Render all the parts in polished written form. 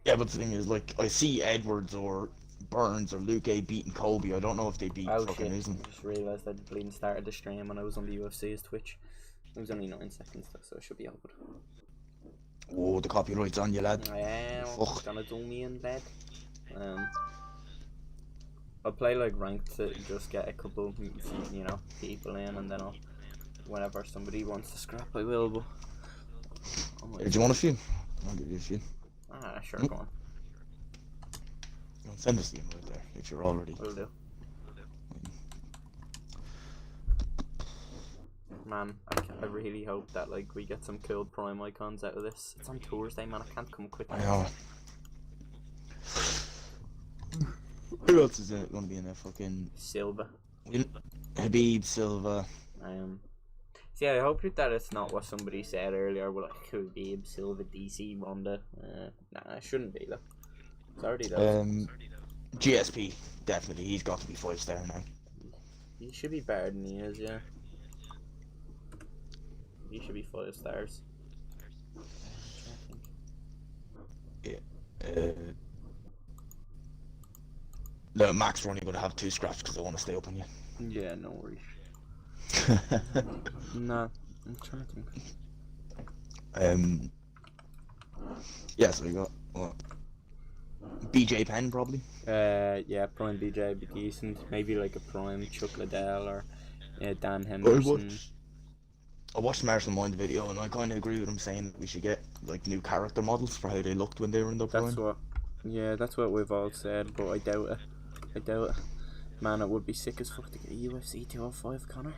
Yeah, but the thing is, like, I see Edwards or Burns or Luke A beating Kobe. I don't know if they beat Oh fucking shit, Usman. I just realised I bleeding started the stream when I was on the UFC's Twitch. It was only 9 seconds though, so it should be all good. Oh, the copyright's on you, lad. Yeah, Fuck. gonna do me in bed. Um, I'll play like ranked to just get a couple, people in, and then whenever somebody wants to scrap, I will. But Do you want a few? I'll give you a few. Sure, go on. Send us the invite there if you're already. Will do. Man, I really hope that like we get some cool prime icons out of this. It's on Thursday, man. I can't come quick. I know. Who else is going to be in there? Fucking Silva. Habib, Silva. See, I hope that it's not what somebody said earlier. Well, like Habib, Silva, DC, Ronda. Nah, it shouldn't be though. It's already those. GSP, definitely. He's got to be 5-star now. He should be better than he is, yeah. He should be 5 stars. Yeah. No, Max, we're only going to have 2 scraps because I want to stay up on you. Yeah, no worries. No, I'm trying to think. Yeah, so we got what? BJ Penn probably. Yeah, prime BJ would be decent. Maybe like a prime Chuck Liddell or Dan Henderson. I watched Marshall Mind video and I kind of agree with him saying that we should get like new character models for how they looked when they were in the prime. That's what we've all said, but I doubt it. Man, it would be sick as fuck to get a UFC 205 Connor.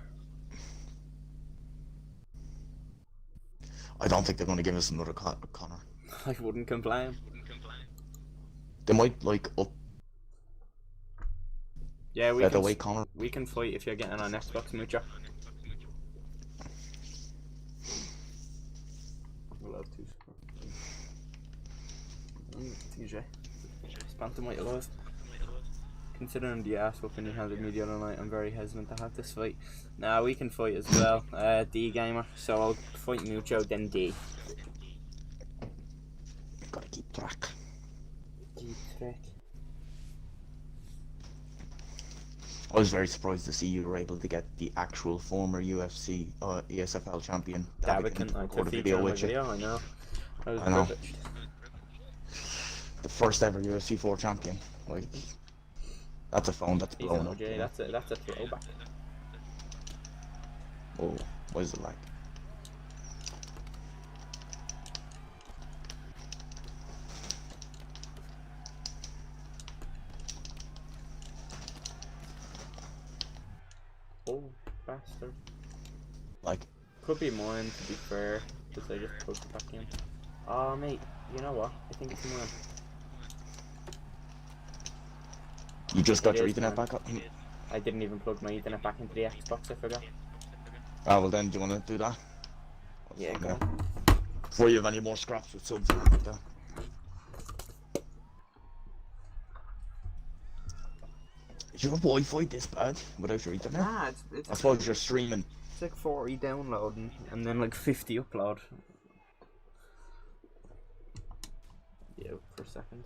I don't think they're going to give us another Connor. I wouldn't complain. They might like up. Yeah, Connor. We can fight if you're getting on Xbox, Mucho. We'll have TJ. Spanter might alive. Considering the ass whooping he handed me the other night, I'm very hesitant to have this fight. Nah, we can fight as well. D gamer, so I'll fight Mucho, then D. Gotta keep track. I was very surprised to see you were able to get the actual former UFC ESFL champion Davikin, I took video with you. I know. I was privileged. The first ever UFC 4 champion. Like, that's a phone that's blown up. That's a throwback. Oh, what is it like? Oh, bastard. Like? Could be mine, to be fair, because I just plugged it back in. Oh, mate, you know what? I think it's mine. You just got your Ethernet back up? I didn't even plug my Ethernet back into the Xbox, I forgot. Ah, well then, do you want to do that? Yeah, go on. Before you have any more scraps with subs like that. Is your Wi-Fi this bad without your Ethernet? Nah, it's I suppose you're streaming. It's like 40 downloading and then like 50 upload. Yeah, for a second.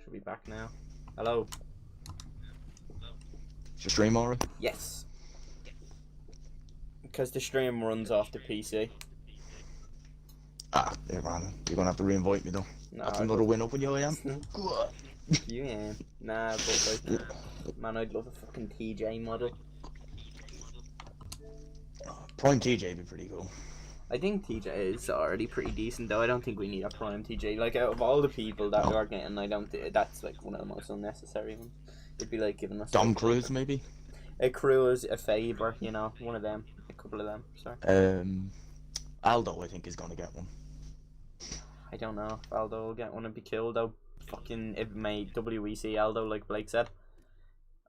Should be back now. Hello. Is your stream alright? Yes. Because the stream runs off the PC. Ah, there, man. You're gonna have to re-invite me though. Nah, that's another win up on you, I am. You ain't. Nah, but like, man, I'd love a fucking TJ model. Prime TJ would be pretty cool. I think TJ is already pretty decent, though. I don't think we need a prime TJ. Like, out of all the people that we are getting, I don't think that's like one of the most unnecessary ones. It'd be like giving us Dom Cruz, maybe. A Cruz, a Faber, you know, one of them, a couple of them. Sorry. Aldo, I think, is gonna get one. I don't know if Aldo will get one and be killed though. Fucking it made WEC Aldo, like Blake said.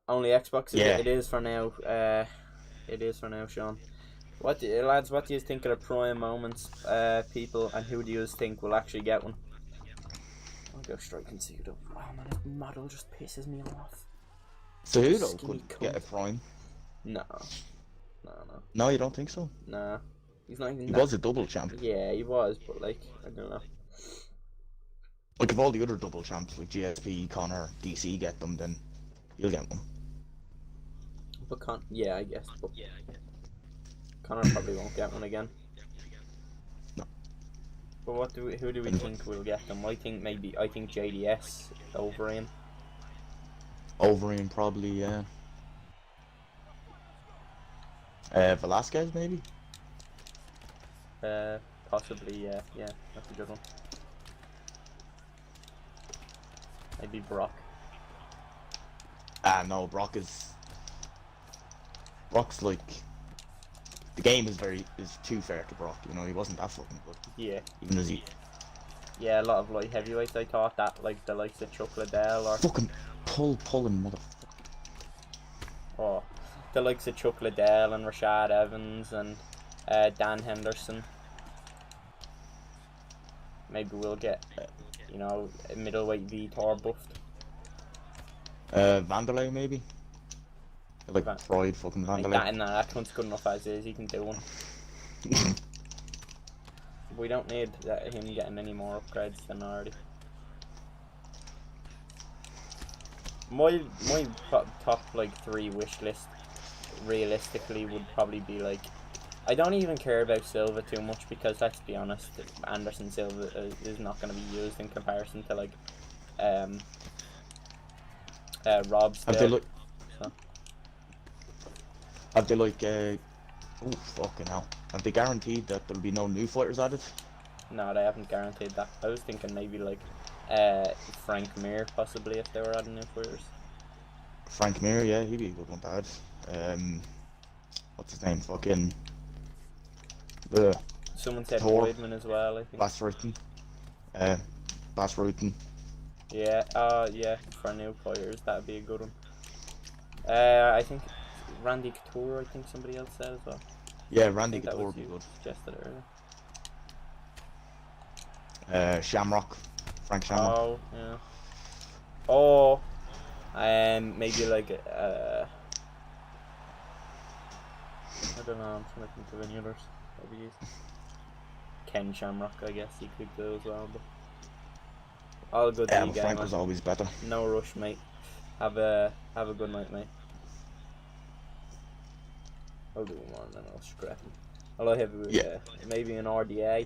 Only Xbox. Yeah. It is for now. It is for now, Sean. Lads, what do you think of the prime moments, people, and who do you think will actually get one? I'll go strike and see though. Oh man, this model just pisses me off. So who though could get a prime? No. No, you don't think so? Nah. He's not even. He was a double champ. Yeah, he was, but like, I don't know. Like if all the other double champs like GSP, Connor, DC get them, then you'll get one. But yeah, I guess. But Connor probably won't get one again. No. But who do we think will get them? I think JDS over him. Overeem probably, yeah. Velasquez maybe. Possibly, yeah, that's a good one. Maybe Brock. No, Brock's like, the game is too fair to Brock. You know, he wasn't that fucking good. Yeah. Even as he. Yeah, a lot of light heavyweights. I thought that like the likes of Chuck Liddell or Fucking pulling motherfucker. Oh, the likes of Chuck Liddell and Rashad Evans and Dan Henderson. Maybe we'll get, you know, a middleweight Vitor buffed. Vanderlei maybe. Like fried fucking Vanderlei. That cunt's good enough as is. He can do one. We don't need him getting any more upgrades than already. My top like 3 wish list realistically would probably be like, I don't even care about Silva too much because let's be honest, Anderson Silva is not going to be used in comparison to like Rob still. Have they like oh fucking hell. Have they guaranteed that there'll be no new fighters added? No, they haven't guaranteed that. I was thinking maybe like Frank Mir possibly if they were adding new fighters. Frank Mir, yeah, he'd be a good one to add. What's his name? Fucking someone said Weidman as well, I think. Bas Rutten. Yeah, yeah, for new players that'd be a good one. I think Randy Couture, I think somebody else said as well. Yeah, Randy Couture would be good. Suggested earlier. Shamrock. Frank Shamrock. Oh, yeah. Oh, maybe like I don't know, I'm trying to think of any others. Maybe Ken Shamrock, I guess he could do as well, but all good to you, Frank was always better. No rush, mate. Have a good night, mate. I'll do one and then I'll scrap him. I'll have maybe an RDA.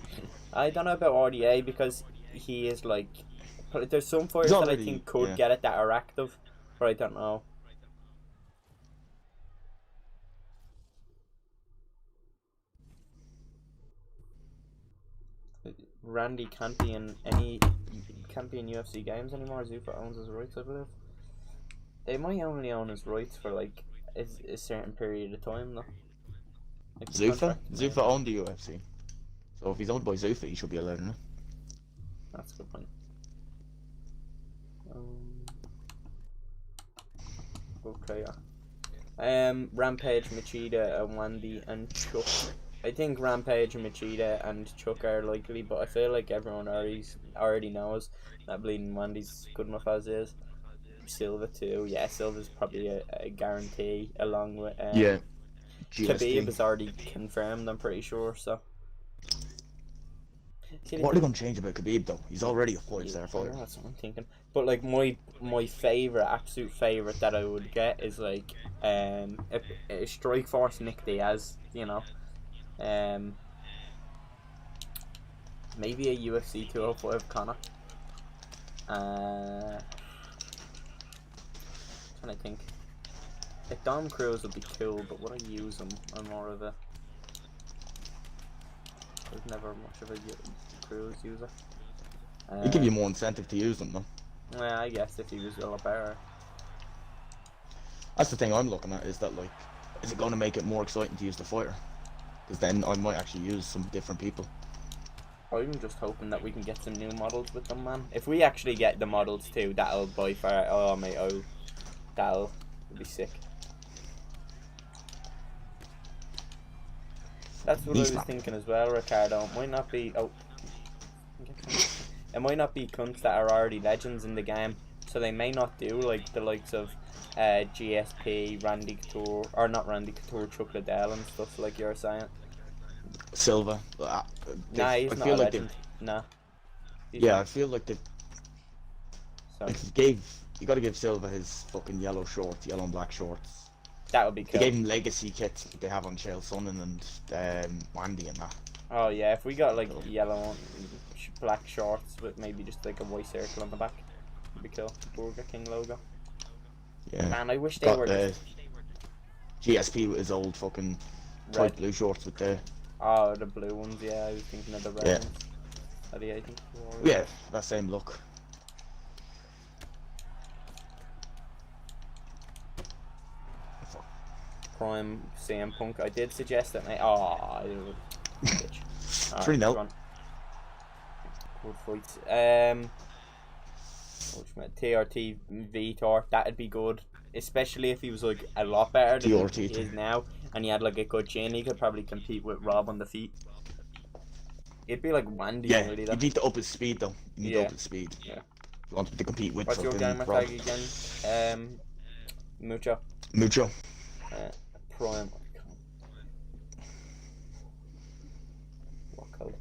I don't know about RDA because he is like, there's some fighters that I think could get it that are active, but I don't know. Randy can't be in UFC games anymore. Zuffa owns his rights, I believe. They might only own his rights for like a certain period of time though. Like Zuffa owned the UFC, so if he's owned by Zuffa, he should be allowed in it. That's a good point. Okay, yeah. Rampage, Machida, Wandy, and Chuck. I think Rampage and Machida and Chuck are likely, but I feel like everyone already knows that Bleeding Wandy's good enough as is. Silva too. Yeah, Silva's probably a guarantee along with Khabib is already confirmed, I'm pretty sure, so. What are they going to change about Khabib though? He's already a 5-star fighter. That's what I'm thinking. But like my absolute favourite that I would get is like a Strikeforce Nick Diaz, you know. Maybe a UFC 205 Conor. Trying to think. Like Dom Cruz would be cool, but would I use him? I'm more of a. I was never much of a Cruz user. He'd give you more incentive to use them though. Yeah, I guess if he was a lot better. That's the thing I'm looking at, is that like, is it going to make it more exciting to use the fighter? Because then I might actually use some different people. I'm just hoping that we can get some new models with them, man. If we actually get the models too, that'll by far. Oh mate, that'll be sick. That's what I was thinking as well, Ricardo. It might not be. Oh, it might not be cunts that are already legends in the game, so they may not do like the likes of GSP, Randy Couture, or not Randy Couture, Chuck Liddell and stuff like you're saying. Silva. Nah, he's not a legend. Nah. Yeah, I feel like they So like you got to give Silva his fucking yellow shorts, yellow and black shorts. that would be They cool. gave him legacy kits that they have on Chael Sonnen and Wandy and that. Oh yeah, if we got like yellow, black shorts with maybe just like a white circle on the back, it'd be cool. Burger King logo. Yeah. Man, I wish they Got were the just GSP with his old fucking tight red. blue shorts with the Oh, the blue ones. Yeah, I was thinking of the red yeah ones. Are the 84? yeah that same look. Prime CM Punk. I did suggest that. Oh, bitch. 3-0. Good fight. TRT Vitor. That'd be good, especially if he was like a lot better than he TRT. is now, and he had like a good chin. He could probably compete with Rob on the feet. It'd be like Wandy, Yeah, really. you need to up his speed though. You need to up his speed. Yeah. You want him to compete with What's your fucking gamer Rob. tag again? Mucho. Mucho. Prime. What code?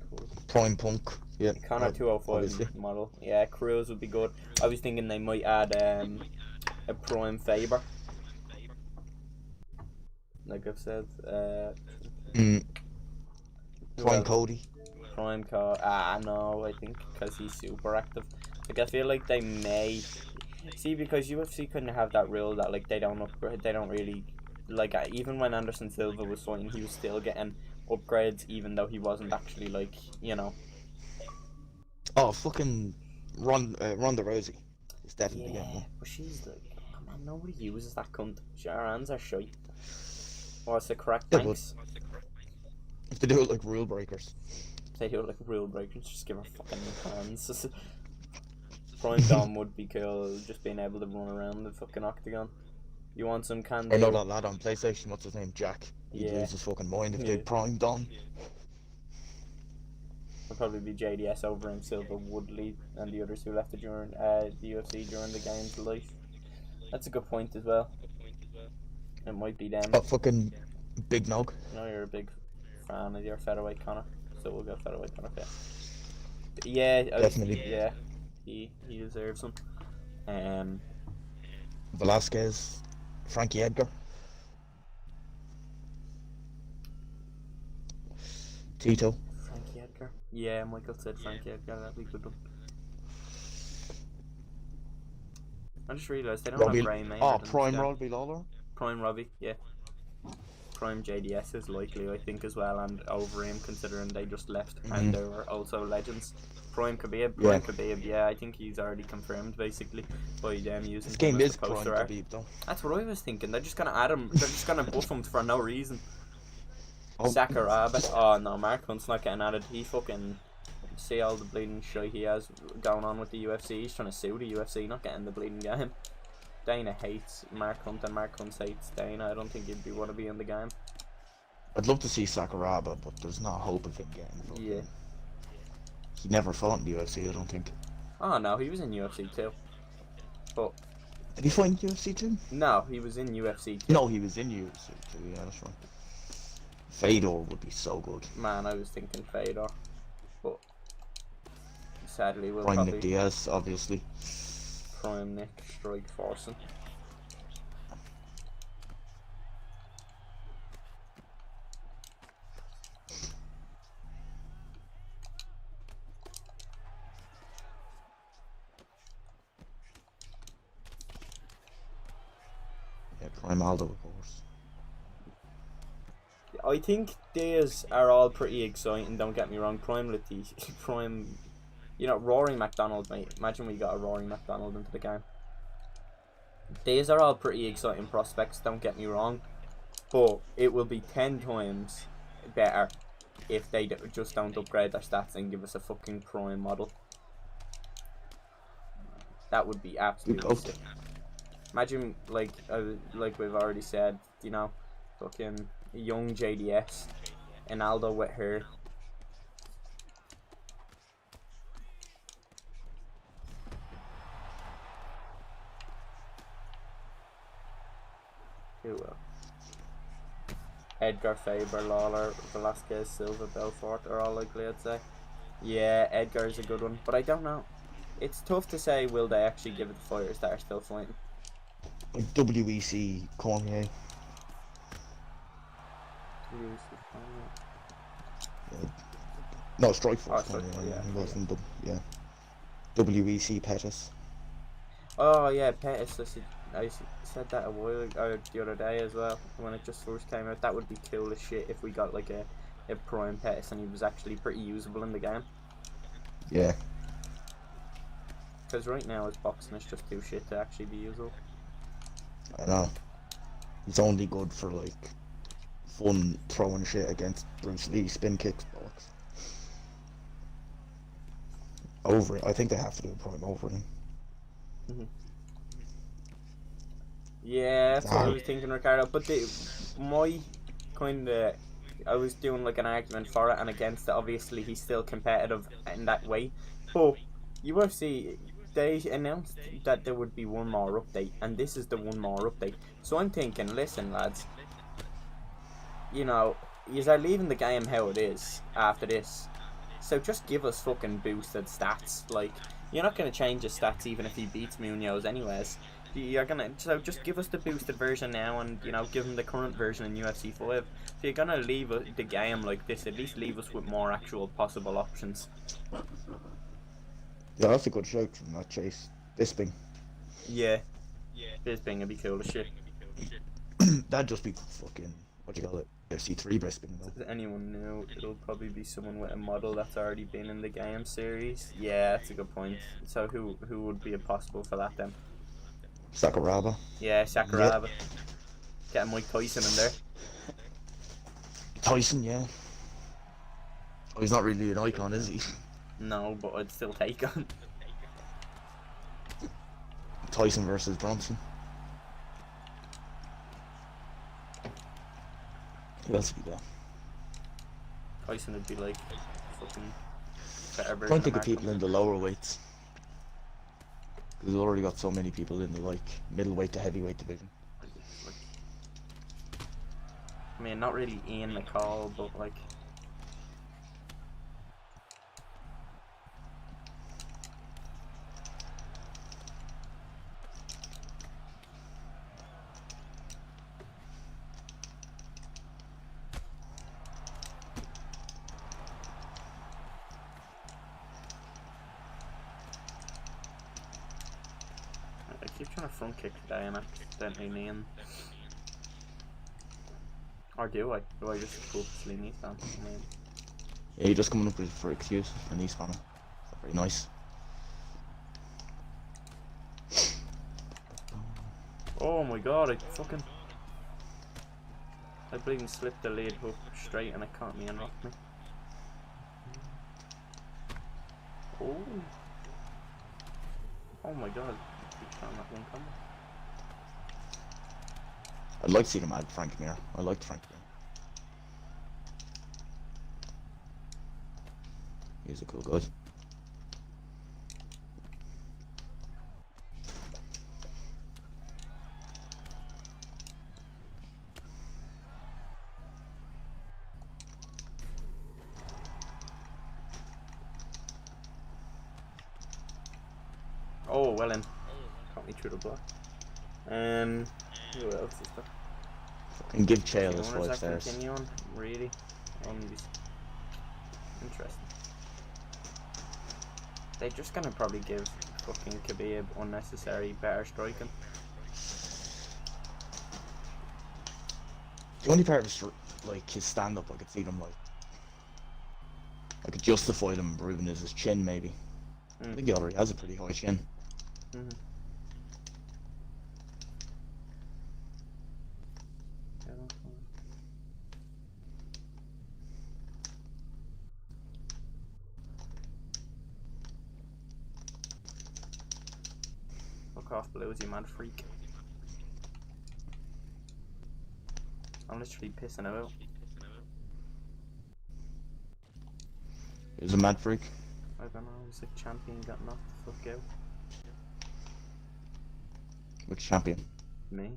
Prime Punk. Yeah. Connor 205 obviously. model. Yeah, Cruz would be good. I was thinking they might add a Prime Faber. Like I've said. Prime Cody. Prime car. No, I think because he's super active. Like I feel like they may see, because UFC couldn't have that rule that like they don't upgrade. They don't really like even when Anderson Silva was fighting, he was still getting upgrades even though he wasn't actually like, you know. Oh, fucking Ronda Rousey. It's definitely getting one. But she's like, oh, man, nobody uses that cunt. Her hands are shite. What's the correct banks? If they do it like rule breakers. They do it like rule breakers, just give her fucking hands. Prime Dom would be cool, just being able to run around the fucking octagon. You want some candy? I know that lad on PlayStation, what's his name? Jack. He'd lose his fucking mind if they Prime Dom. It'll probably be JDS over him, Silva, Woodley, and the others who left it during the UFC during the game's life. That's a good point as well. It might be them. Oh, fucking Big Nog. No, you're a big fan of your featherweight Connor, so we'll go featherweight Connor. Yeah, Definitely. Yeah, he deserves them. Velasquez, Frankie Edgar, Tito. Frankie Edgar. Yeah, Michael said Frankie Edgar. That'd be a good one. I just realised they don't have Ray Maynard. Oh, Prime Robbie Lawler. Prime Robbie, yeah. Prime JDS is likely, I think, as well, and over him, considering they just left and they were also legends. Prime Khabib, yeah, I think he's already confirmed basically by them using. This game is Prime poster art. Khabib though. That's what I was thinking. They're just gonna add him. They're just gonna buff him for no reason. Sakuraba. Oh no, Mark Hunt's not getting added. He fucking see all the bleeding shit he has going on with the UFC. He's trying to sue the UFC, not getting the bleeding game. Dana hates Mark Hunt and Mark Hunt hates Dana. I don't think he'd want to be in the game. I'd love to see Sakuraba, but there's not hope of him getting. Yeah. He never fought in the UFC, I don't think. Oh no, he was in UFC too. But did he fight in UFC too? No, he was in UFC too. No, he was in UFC too. Yeah, that's right. Fedor would be so good. Man, I was thinking Fedor, but sadly we'll Prime probably Nick Diaz, obviously. Prime Nick Strike Forsen. Yeah, Prime Aldo, of course. I think these are all pretty exciting, don't get me wrong. Prime Latifi, Prime, you know, Rory McDonald, mate. Imagine we got a Rory McDonald into the game. These are all pretty exciting prospects, don't get me wrong. But it will be 10 times better if they just don't upgrade their stats and give us a fucking Prime model. That would be absolutely sick. Imagine, like we've already said, you know, fucking young JDS and Aldo with her. Who will? Edgar, Faber, Lawler, Velasquez, Silva, Belfort are all likely, I'd say. Yeah, Edgar's a good one, but I don't know. It's tough to say. Will they actually give it the fighters that are still fighting? Like WEC Cormier. Yeah. No, Oh, Strikeforce Cormier. Strikeforce, Yeah, yeah, he yeah. wasn't. Yeah. WEC Pettis. Oh yeah, Pettis. Said that a while ago, the other day as well when it just first came out. That would be cool as shit if we got like a prime Pettis and he was actually pretty usable in the game. Yeah. Because right now his boxing is just too shit to actually be usable. I know. He's only good for like fun throwing shit against Bruce Lee, spin kicks, bollocks. Over it. I think they have to do a prime over him. Mm-hmm. Yeah, that's what I was thinking, Ricardo. But my kind of, I was doing like an argument for it and against it. Obviously, he's still competitive in that way. But UFC, they announced that there would be one more update, and this is the one more update. So I'm thinking, listen, lads, you know, you are leaving the game how it is after this. So just give us fucking boosted stats. Like, you're not going to change his stats even if he beats Munoz anyways. You're gonna, so just give us the boosted version now, and give him the current version in UFC 5. If you're gonna leave the game like this, at least leave us with more actual possible options. Yeah, that's a good shout from that Chase. Bisping. Yeah, this thing would be cool as shit. That'd just be fucking, what do you call it? UFC 3 Bisping though. If anyone new, it'll probably be someone with a model that's already been in the game series. Yeah, that's a good point. So who would be a possible for that then? Sakuraba. Yeah, Yeah. Sakuraba. Getting Mike Tyson in there. Tyson, yeah. Oh, he's not really an icon, is he? No, but I'd still take him. Tyson versus Bronson. Who else would be there? Tyson would be like fucking better I'm version trying of to think of Markham. people in the lower weights. Because we've already got so many people in the like middleweight to heavyweight division. Like, I mean, not really Ian McCall, but like. I keep trying to front kick today and accidentally knee. Or do I? Do I just purposely knee stand? I mean, Yeah, you're just coming up with for excuse for knee spanner. Very nice. oh my god, I bleeding slipped the lead hook straight and it caught me and rocked me. Oh. Oh my god. Keep trying that one combo. I'd like to see them add Frank Mir. I liked Frank Mir. He's a cool guy. Oh, well in. Caught me through the block. Who else is there? And give Chael The his owners 5 that stars. continue on? Really? Interesting. They're just gonna probably give fucking Khabib unnecessary better striking. The only part of like his stand up I could see them like I could justify them improving is his chin maybe. I think he already has a pretty high chin. Mm-hmm. Fuck off, Blues, you mad freak. I'm literally pissing about. He was a mad freak. I don't know, he's like champion got knocked the fuck out. Which champion? Me?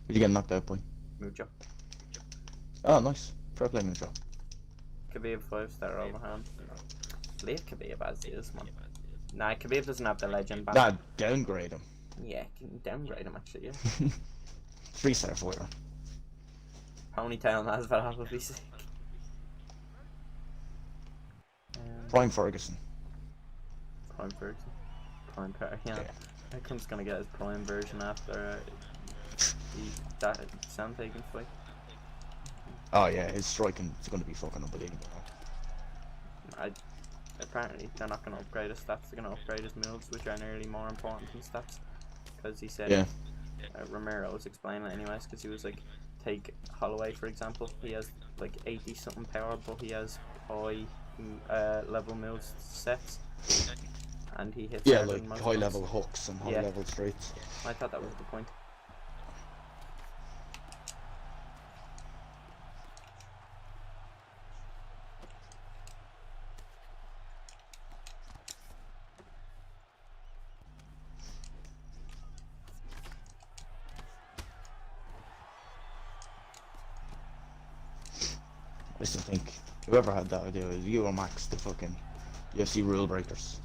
Who'd you get knocked out by? Mucho. Oh, nice. Fair play, Mucho. Khabib 5-star overhand. Leave Khabib as is, man. Nah, Khabib doesn't have the legend banner. Nah, downgrade him. Yeah, can you downgrade him actually, yeah. 3-star fighter. Ponytail Masvidal would be sick. Prime Ferguson. Prime Ferguson. Prime Ferguson, yeah. I think he's gonna get his prime version after that Sandhagen fight. Oh yeah, his striking is going to be fucking unbelievable. Apparently they're not going to upgrade his stats, they're going to upgrade his moves, which are nearly more important than stats. Because he said, Romero was explaining it anyways, because he was like, take Holloway for example, he has like 80 something power, but he has high level moves sets. And he hits like high level hooks and high level straights. I thought that was the point. I still think whoever had that idea was you or Max, the fucking UFC rule breakers.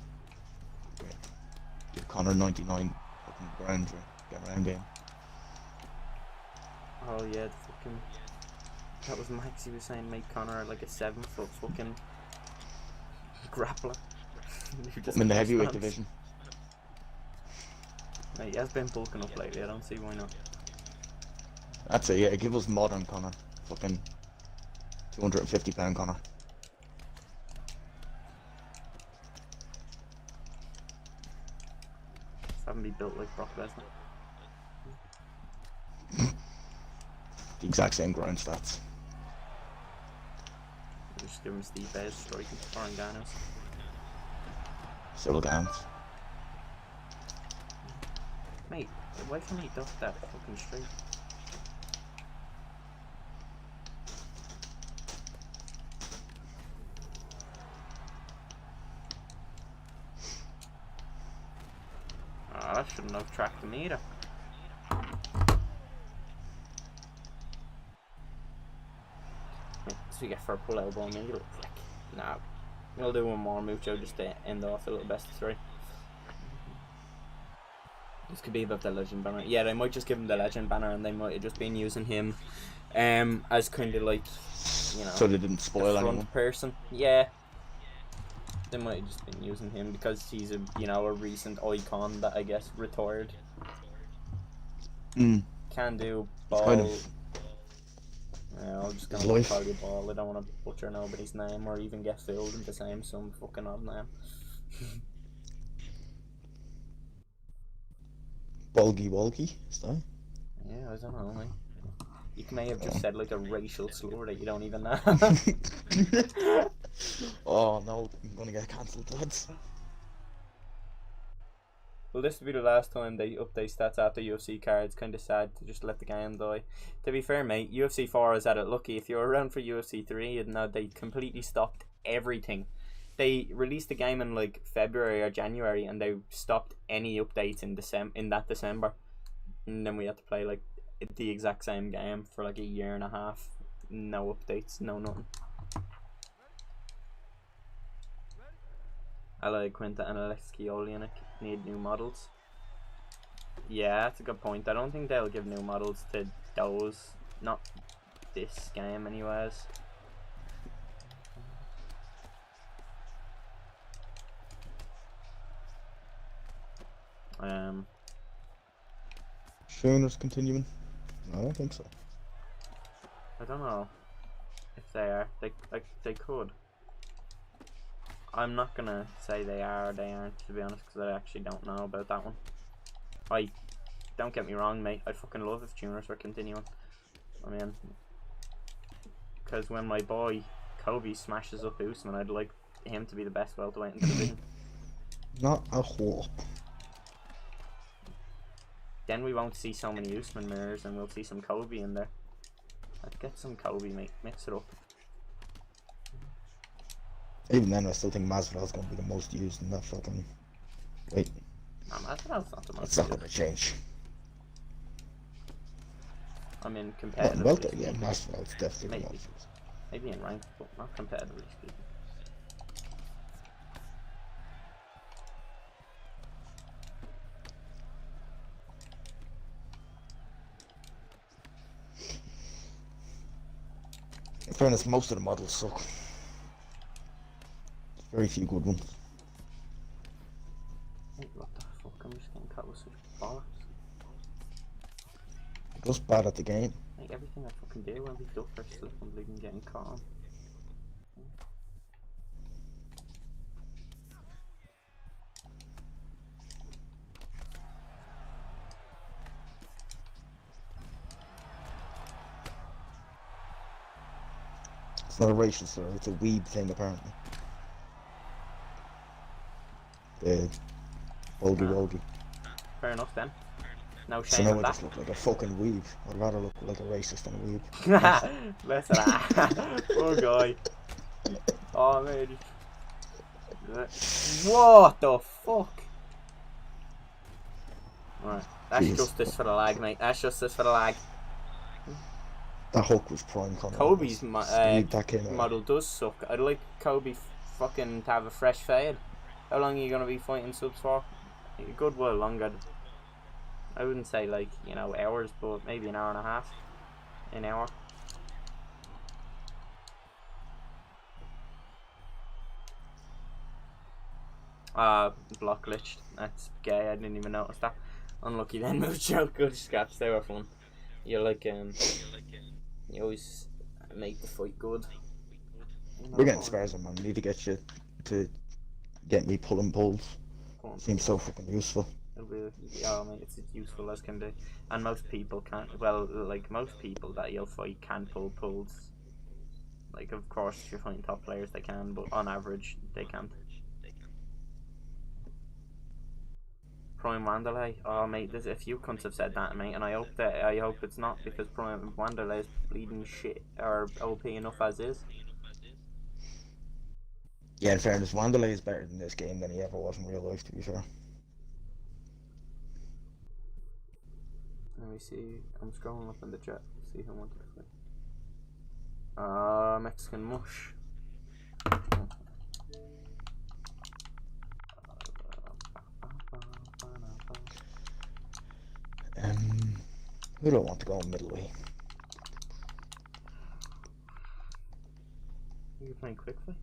Give Connor 99 fucking ground get around game. Oh yeah, the fucking... That was Max, he was saying make Connor like a 7-foot fucking grappler. I'm in the heavyweight division. Mate, he has been bulking up lately, I don't see why not. That's it, yeah, give us modern Connor. Fucking 250-pound Connor. Haven't be built like Brock Lesnar. The exact same ground stats. Just give him Steve Baez striking or Ngannou's. Still gowns. Mate, why can't he duck that fucking straight? I shouldn't have tracked him either. What's we get for a pull elbow knee? Look prick. Nah. We'll do one more mucho just to end off a little best of 3. This could be about the legend banner. Yeah, they might just give him the legend banner and they might have just been using him as kind of like, you know, so they didn't spoil the front anyone. person. Yeah. They might have just been using him because he's a, you know, a recent icon that I guess retired. Can do ball. Kind of Yeah, I'll just gonna call you Ball. I don't want to butcher nobody's name or even get filled into saying some fucking odd name. Bulgy, is that? Yeah, I don't know. Like, you may have just said like a racial slur that you don't even know. Oh no, I'm gonna get cancelled, lads. Well, this will be the last time they update stats after UFC cards. Kind of sad to just let the game die. To be fair, mate, UFC 4 is at it lucky. If you're around for UFC 3, you'd know they completely stopped everything. They released the game in like February or January, and they stopped any updates in that December. And then we had to play like the exact same game for like a year and a half. No updates, no nothing. Ally Quinta and Alexei Oleinik need new models. Yeah, that's a good point. I don't think they'll give new models to those. Not this game anyways. Shooner's continuing? I don't think so. I don't know if they are. They could. I'm not gonna say they are or they aren't, to be honest, because I actually don't know about that one. Don't get me wrong, mate. I'd fucking love if tuners were continuing. I mean, because when my boy Kobe smashes up Usman, I'd like him to be the best welterweight in the division. Not a whole. Then we won't see so many Usman mirrors, and we'll see some Kobe in there. I'd get some Kobe, mate. Mix it up. Even then, I still think Masvidal's going to be the most used in that fucking... Wait. No, Masvidal's not the most It's not going to change. I mean, Well, competitively. yeah, Masvidal's definitely the most used. Maybe in rank, but not competitively speaking. In fairness, most of the models suck. There's very few good ones. Wait, what the fuck? I'm just getting caught with such bollocks. They're just bad at the game. Like, everything I fucking do, I'll be duck or slip and bleeding getting caught on. It's not a racial slur, it's a weeb thing apparently. The Boldy Woldy. Fair enough then. No So shame now in I that. just look like a fucking weeb. I'd rather look like a racist than a weeb. Less of that. Poor guy. Oh man. What the fuck? Alright. That's Jeez. justice for the lag, mate. That's justice for the lag. That hook was prime Conor. Kobe's that model does suck. I'd like Kobe fucking to have a fresh fade. How long are you going to be fighting subs for? A good while longer. I wouldn't say like, you know, hours, but maybe an hour and a half. An hour. Block glitched. That's gay, I didn't even notice that. Unlucky then, move joke, good scraps, they were fun. You're like, you always make the fight good. You know, we're getting spares, man. We need to get you to get me pulling pulls. Seems so fucking useful. It'll be, yeah, mate, it's as useful as can do. And most people can't, well, like most people that you'll fight can pull pulls. Like, of course, if you're fighting top players, they can, but on average, they can't. Prime Wanderlei, oh mate, there's a few cunts have said that, mate, and I hope it's not, because Prime Wanderlei is bleeding shit or OP enough as is. Yeah, in fairness, Wanderlei is better in this game than he ever was in real life, to be fair. Let me see, I'm scrolling up in the chat, see who wanted to fight. Mexican Mush. Who do I want to go in middleweight? You're playing quickly?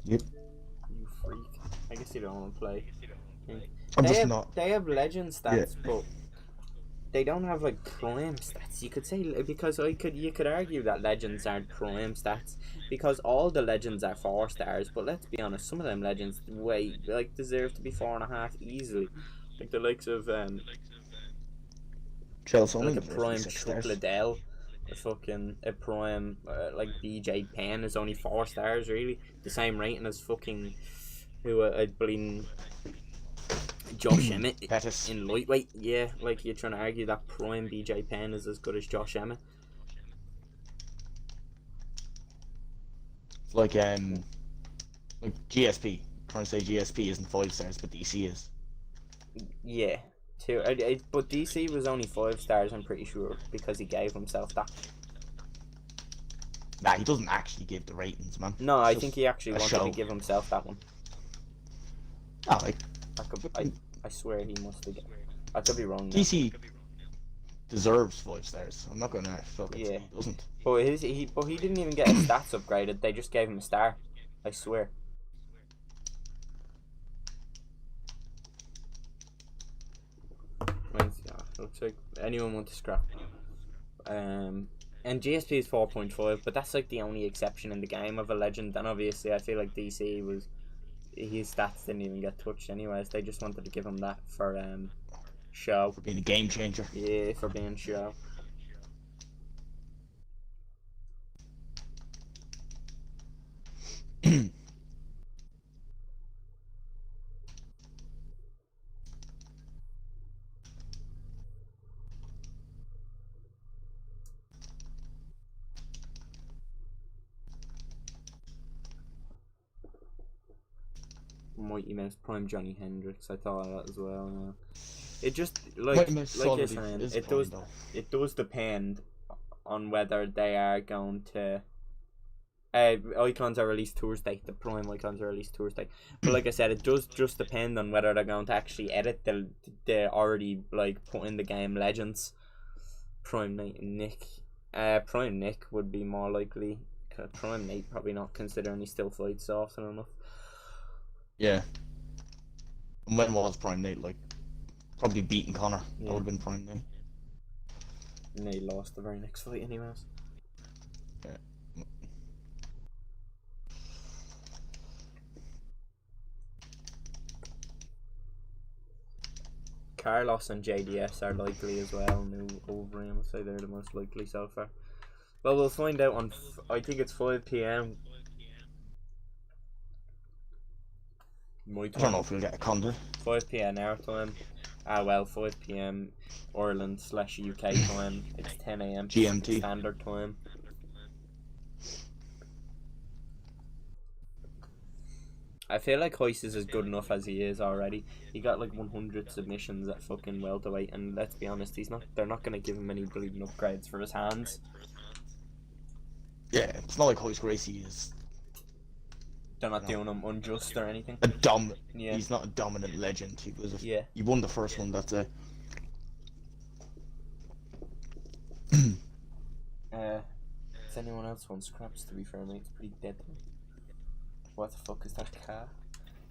Yep. You freak. I guess you don't want to play. I'm just not. They have legend stats, but they don't have like prime stats. You could say, because you could argue that legends aren't prime stats because all the legends are 4 stars. But let's be honest, some of them legends deserve to be 4.5 easily. Like the likes of Chelsea, like a prime Chuck Liddell, a prime like BJ Penn is only 4 stars really. The same rating as fucking who I believe Josh Emmett Pettis. in lightweight. Yeah, like you're trying to argue that prime BJ Penn is as good as Josh Emmett. Like GSP. Trying to say GSP isn't 5 stars, but DC is. Yeah, too. But DC was only 5 stars, I'm pretty sure, because he gave himself that. Nah, he doesn't actually give the ratings, man. No, I think he actually wanted to show. give himself that one. Oh, like, I swear he must have. I could be wrong. DC deserves 5 stars. I'm not gonna fuck it. Yeah. He doesn't. But he didn't even get his stats upgraded. They just gave him a star. I swear. Looks like anyone want to scrap. And GSP is 4.5, but that's like the only exception in the game of a legend. And obviously, I feel like DC his stats didn't even get touched anyways. They just wanted to give him that for show. For being a game changer. Yeah, for being show. Mighty Mouse Prime Johnny Hendricks. I thought of that as well. Yeah. It just like you're saying, it does depend on whether they are going to. Icons are released Thursday. The Prime icons are released Thursday. But like I said, it does just depend on whether they're going to actually edit the already like put in the game Legends. Prime Nick would be more likely. Prime Nate probably not, considering he still fights often enough. Yeah. And when was Prime Nate? Like, probably beating Connor. Yeah. That would have been Prime Nate. Nate lost the very next fight anyways. Yeah. Carlos and JDS are likely as well. New Wolverine, I'll say they're the most likely so far. Well, we'll find out on. I think it's 5 p.m. I don't know if we'll get a counter. 5 p.m. our time. 5 p.m. Ireland/UK time. It's 10 a.m. GMT Standard Time. I feel like Heist is as good enough as he is already. He got like 100 submissions at fucking welterweight, and let's be honest, they're not gonna give him any bleeding upgrades for his hands. Yeah, it's not like Heist Gracie is. They're not doing him unjust or anything. Yeah. He's not a dominant legend. He was. Yeah. He won the first one. That's it. If anyone else wants scraps, to be fair, mate, it's pretty dead. What the fuck is that car?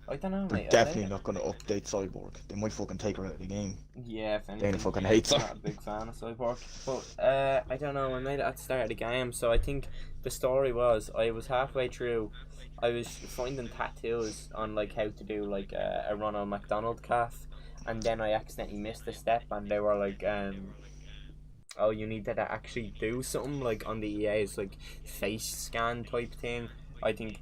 I don't know, mate. They're definitely not going to update Cyborg. They might fucking take her out of the game. Yeah, if anything. Dana fucking hates her. I'm not a big fan of Cyborg. But, I don't know, I made it at the start of the game, so I think the story was, I was halfway through, I was finding tattoos on, like, how to do, like, a Ronald McDonald calf, and then I accidentally missed a step, and they were like, oh, you need to actually do something, like, on the EA's, like, face scan type thing, I think,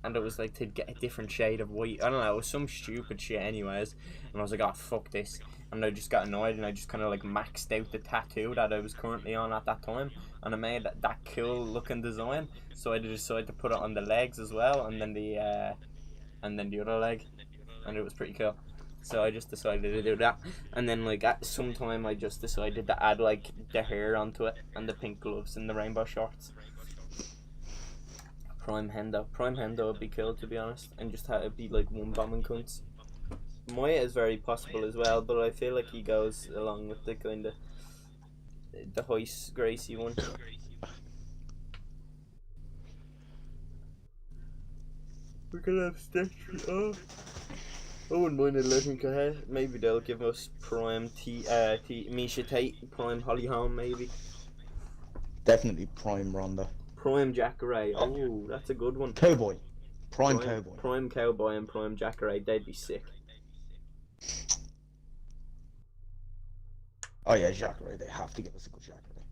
and it was like to get a different shade of white. I don't know, it was some stupid shit anyways. And I was like, oh, fuck this. And I just got annoyed, and I just kind of like maxed out the tattoo that I was currently on at that time. And I made that cool looking design. So I decided to put it on the legs as well, and then the other leg. And it was pretty cool. So I just decided to do that. And then like at some time I just decided to add like the hair onto it, and the pink gloves and the rainbow shorts. Prime Hendo would be cool, to be honest, and just have it be like one bombing cunts. Moya is very possible as well, but I feel like he goes along with the kind of the Heist Gracie one. We're gonna have Stitch. I wouldn't mind a legend ahead. Maybe they'll give us Prime Misha Tate, Prime Holly Holm, maybe. Definitely Prime Ronda. Prime Jacare. Oh, that's a good one. Cowboy. Prime Cowboy. Prime Cowboy and Prime Jacare. They'd be sick. Oh yeah, Jacare. They have to give us a good Jacare.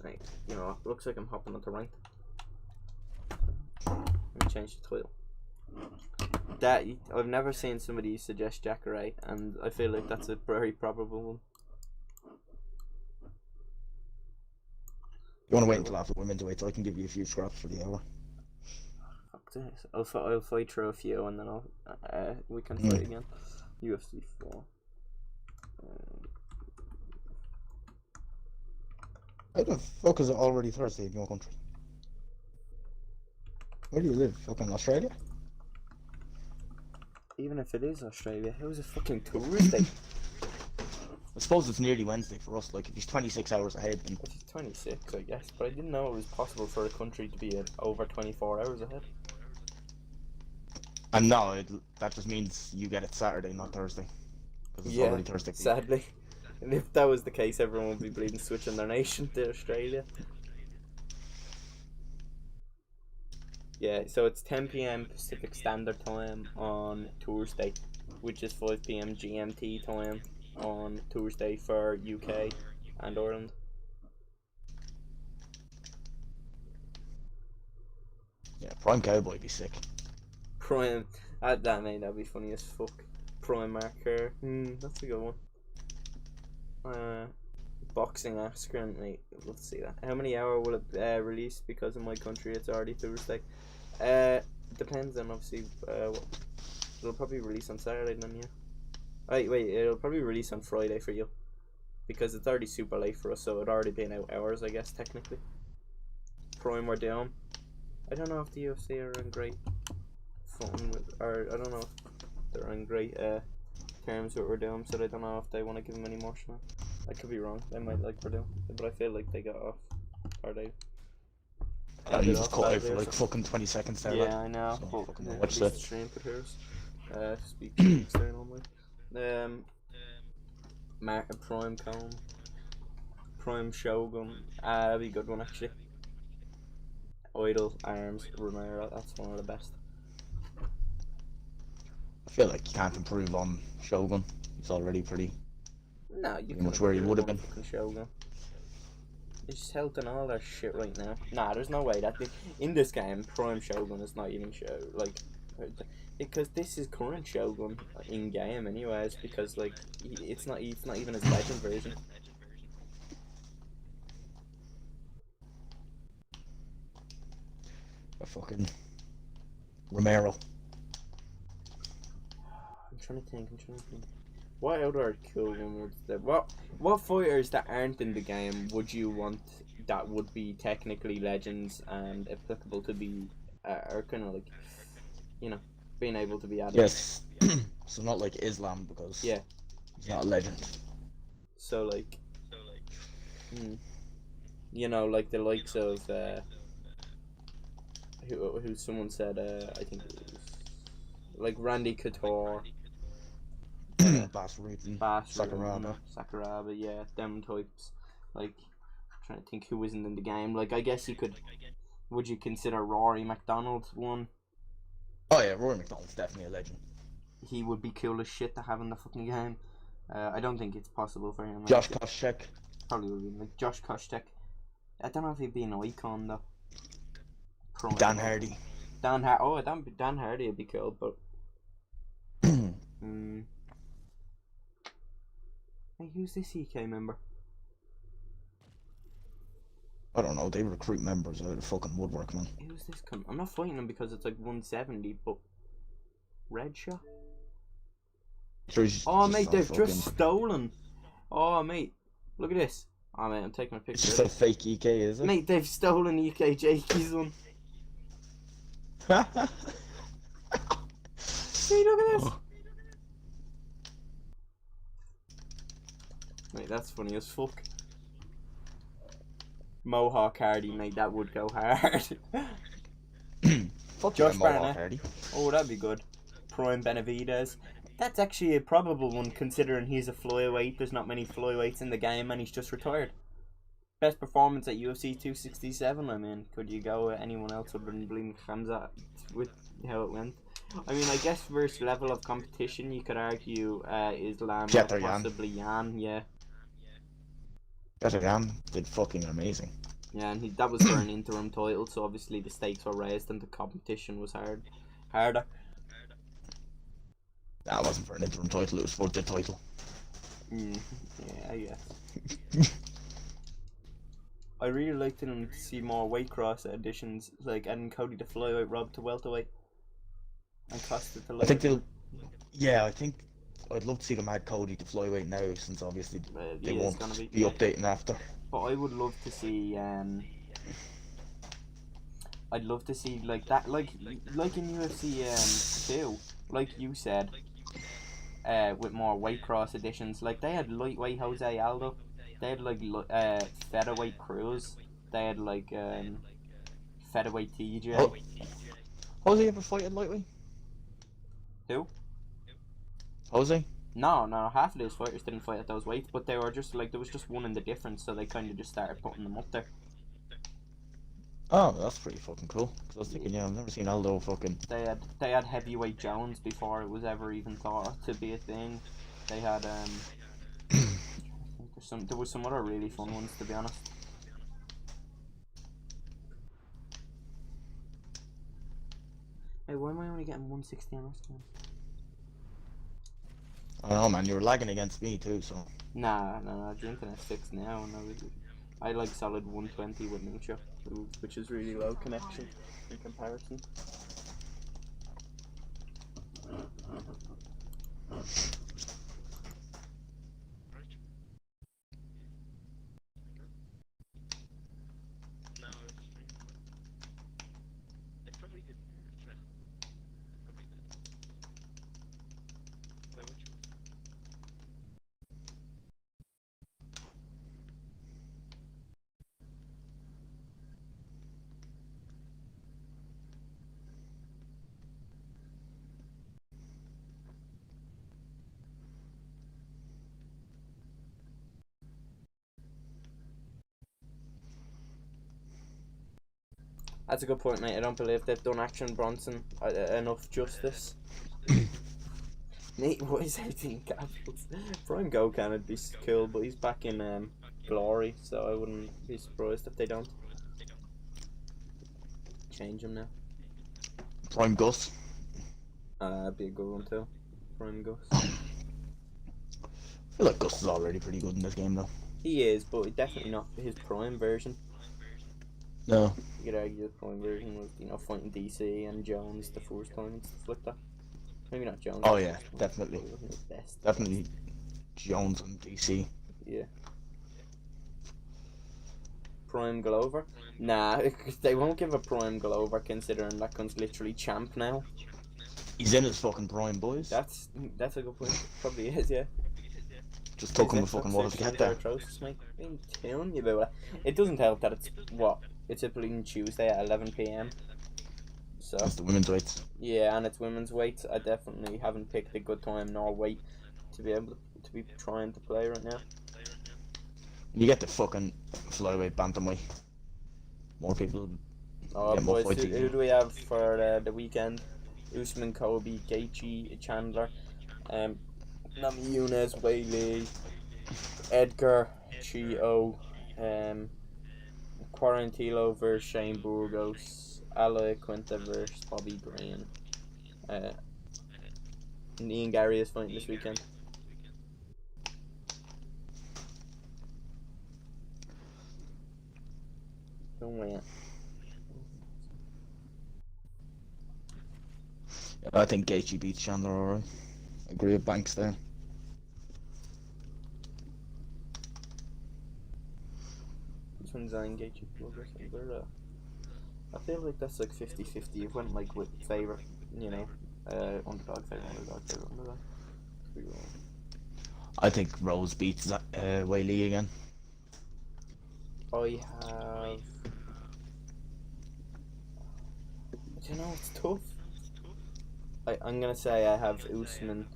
Right. You know what? Looks like I'm hopping onto rank. Let me change the title. I've never seen somebody suggest Jacare, and I feel like that's a very probable one. You want to wait until after women's weight so I can give you a few scraps for the hour? Fuck this. I'll fight through a few, and then we can fight again. UFC 4. How the fuck is it already Thursday in your country? Where do you live? Fucking Australia? Even if it is Australia, how is it fucking Thursday? I suppose it's nearly Wednesday for us. Like, if he's 26 hours ahead, then... If he's 26, I guess. But I didn't know it was possible for a country to be over 24 hours ahead. And no, that just means you get it Saturday, not Thursday. Because it's already Thursday. Sadly. And if that was the case, everyone would be bleeding switching their nation to Australia. Yeah, so it's 10 p.m. Pacific Standard Time on Thursday, which is 5 p.m. GMT time on Thursday for UK and Ireland. Yeah, Prime Cowboy would be sick. Prime, that mate, that'd be funny as fuck. Prime marker, that's a good one. Boxing Askren, mate, let's see that. How many hour will it release? Because in my country it's already Thursday. Depends on obviously it'll probably release on Saturday then, yeah. Wait, it'll probably release on Friday for you. because it's already super late for us, so it'd already been out hours, I guess, technically. Prime or down. I don't know if the UFC are in great fun with, or I don't know if they're in great terms with Verdum, so I don't know if they want to give him any more shine. I could be wrong. They might like Verdum, but I feel like they got off. Or they. He just cut out for like fucking 20 seconds there. Yeah, I know. So But fucking at watch least that. the stream could hear us. Speak to external mic. Prime Cone. Prime Shogun. That'd be a good one actually. Idol, Arms, Romero. That's one of the best. I feel like you can't improve on Shogun. He's already pretty You much where he would have been. Shogun. He's health and all that shit right now. Nah, there's no way that in this game Prime Shogun is not even because this is current Shogun in game anyways, because like it's not even his legend version. A fucking Romero. I'm trying to think. What other cool one would there? What fighters that aren't in the game would you want that would be technically legends and applicable to be, or kind of like, being able to be added? Yes. So not like Islam, because yeah, he's not a legend. So like, like the likes of who someone said I think it was like Randy Couture. Bass Rutten, Sakuraba, yeah, them types. Like, I'm trying to think who isn't in the game. Like, I guess you could. Would you consider Rory McDonald one? Oh yeah, Rory McDonald's definitely a legend. He would be cool as shit to have in the fucking game. I don't think it's possible for him. Josh Koscheck. Probably would be like Josh Koscheck. I don't know if he'd be an icon though. Dan Hardy. Dan Hardy would be cool, but. Hey, who's this EK member? I don't know, they recruit members out of the fucking woodwork, man. Who's this cunt? I'm not fighting him because it's like 170, but... Red shot? Oh, mate, they've just stolen. Oh, mate, look at this. Oh, mate, I'm taking a picture. It's just a fake EK, is it? Mate, they've stolen EK Jakey's one. See, look at this. Oh. Mate, that's funny as fuck. Mohawk Hardy, mate, that would go hard. Fuck Josh Mohawk Hardy. Oh, that'd be good. Prime Benavidez. That's actually a probable one, considering he's a flyweight. There's not many flyweights in the game, and he's just retired. Best performance at UFC 267. I mean, could you go with anyone else other than Bleeding Khamzat with how it went? I mean, I guess versus level of competition, you could argue Islam or possibly Yan, yeah. Jan did fucking amazing. Yeah, and that was for an interim title, so obviously the stakes were raised and the competition was harder. That wasn't for an interim title, it was for the title. Yeah, I guess. I really like to see more weight cross additions, like adding Cody to flyweight, Rob to welterweight, and Costa to lightweight. I think they'll. Yeah, I think I'd love to see them add Cody to flyweight now, since obviously they won't be updating after. But I would love to see. I'd love to see like that, like in UFC 2, like you said, with more weight cross additions. Like they had lightweight Jose Aldo, they had like featherweight Cruz, they had like featherweight TJ. Oh. Jose ever fight at lightweight? Who? Jose? No, half of those fighters didn't fight at those weights, but they were just like, there was just one in the difference, so they kind of just started putting them up there. Oh, that's pretty fucking cool. Cause I was thinking, I've never seen Aldo fucking. They had heavyweight Jones before it was ever even thought to be a thing. They had there was some other really fun ones, to be honest. Hey, why am I only getting 160 on this one? I don't know, man, you were lagging against me too, so. Nah, the internet's fixed now, and I like solid 120 with Nucha, which is really low connection in comparison. That's a good point, mate. I don't believe they've done Action Bronson enough justice. Nate, what is everything capitals? Brian Gokan would be cool, but he's back in Glory, so I wouldn't be surprised if they don't change him now. Prime Gus. That'd be a good one too. Prime Gus. I feel like Gus is already pretty good in this game, though. He is, but definitely not his prime version. No. You could argue his prime version was, fighting DC and Jones the first time and stuff like that. Maybe not Jones. Oh yeah, definitely. He wasn't his best. Definitely Jones and DC. Yeah. Prime Glover? Nah, they won't give a Prime Glover considering that gun's literally champ now. He's in his fucking prime, boys. That's a good point. Probably is, yeah. Just took him a fucking while to get there. Arthrosis, mate. I'm telling you about that. It doesn't help that it's a bleeding Tuesday at 11 PM. So That's the women's weights. yeah, and it's women's weights. I definitely haven't picked a good time nor weight to be able to be trying to play right now. You get the fucking flyweight bantamweight. More people. Oh, get more boys, fights who do we have for the weekend? Usman, Kobe, Gaethje, Chandler, Namajunas, Whaley, Edgar, Chio, Quarantillo versus Shane Burgos, Aloy Quinta versus Bobby Green. And Ian Gary is fighting this weekend. Don't wait. I think Gaethje beats Chandler alright. I agree with Banks there. This one's on Gaethje Burgos. I feel like that's like 50-50. It went like with favourite, underdog, underdog. Could be wrong. I think Rose beats Whaley again. I have. I don't know, it's tough. I'm gonna say I have Usman.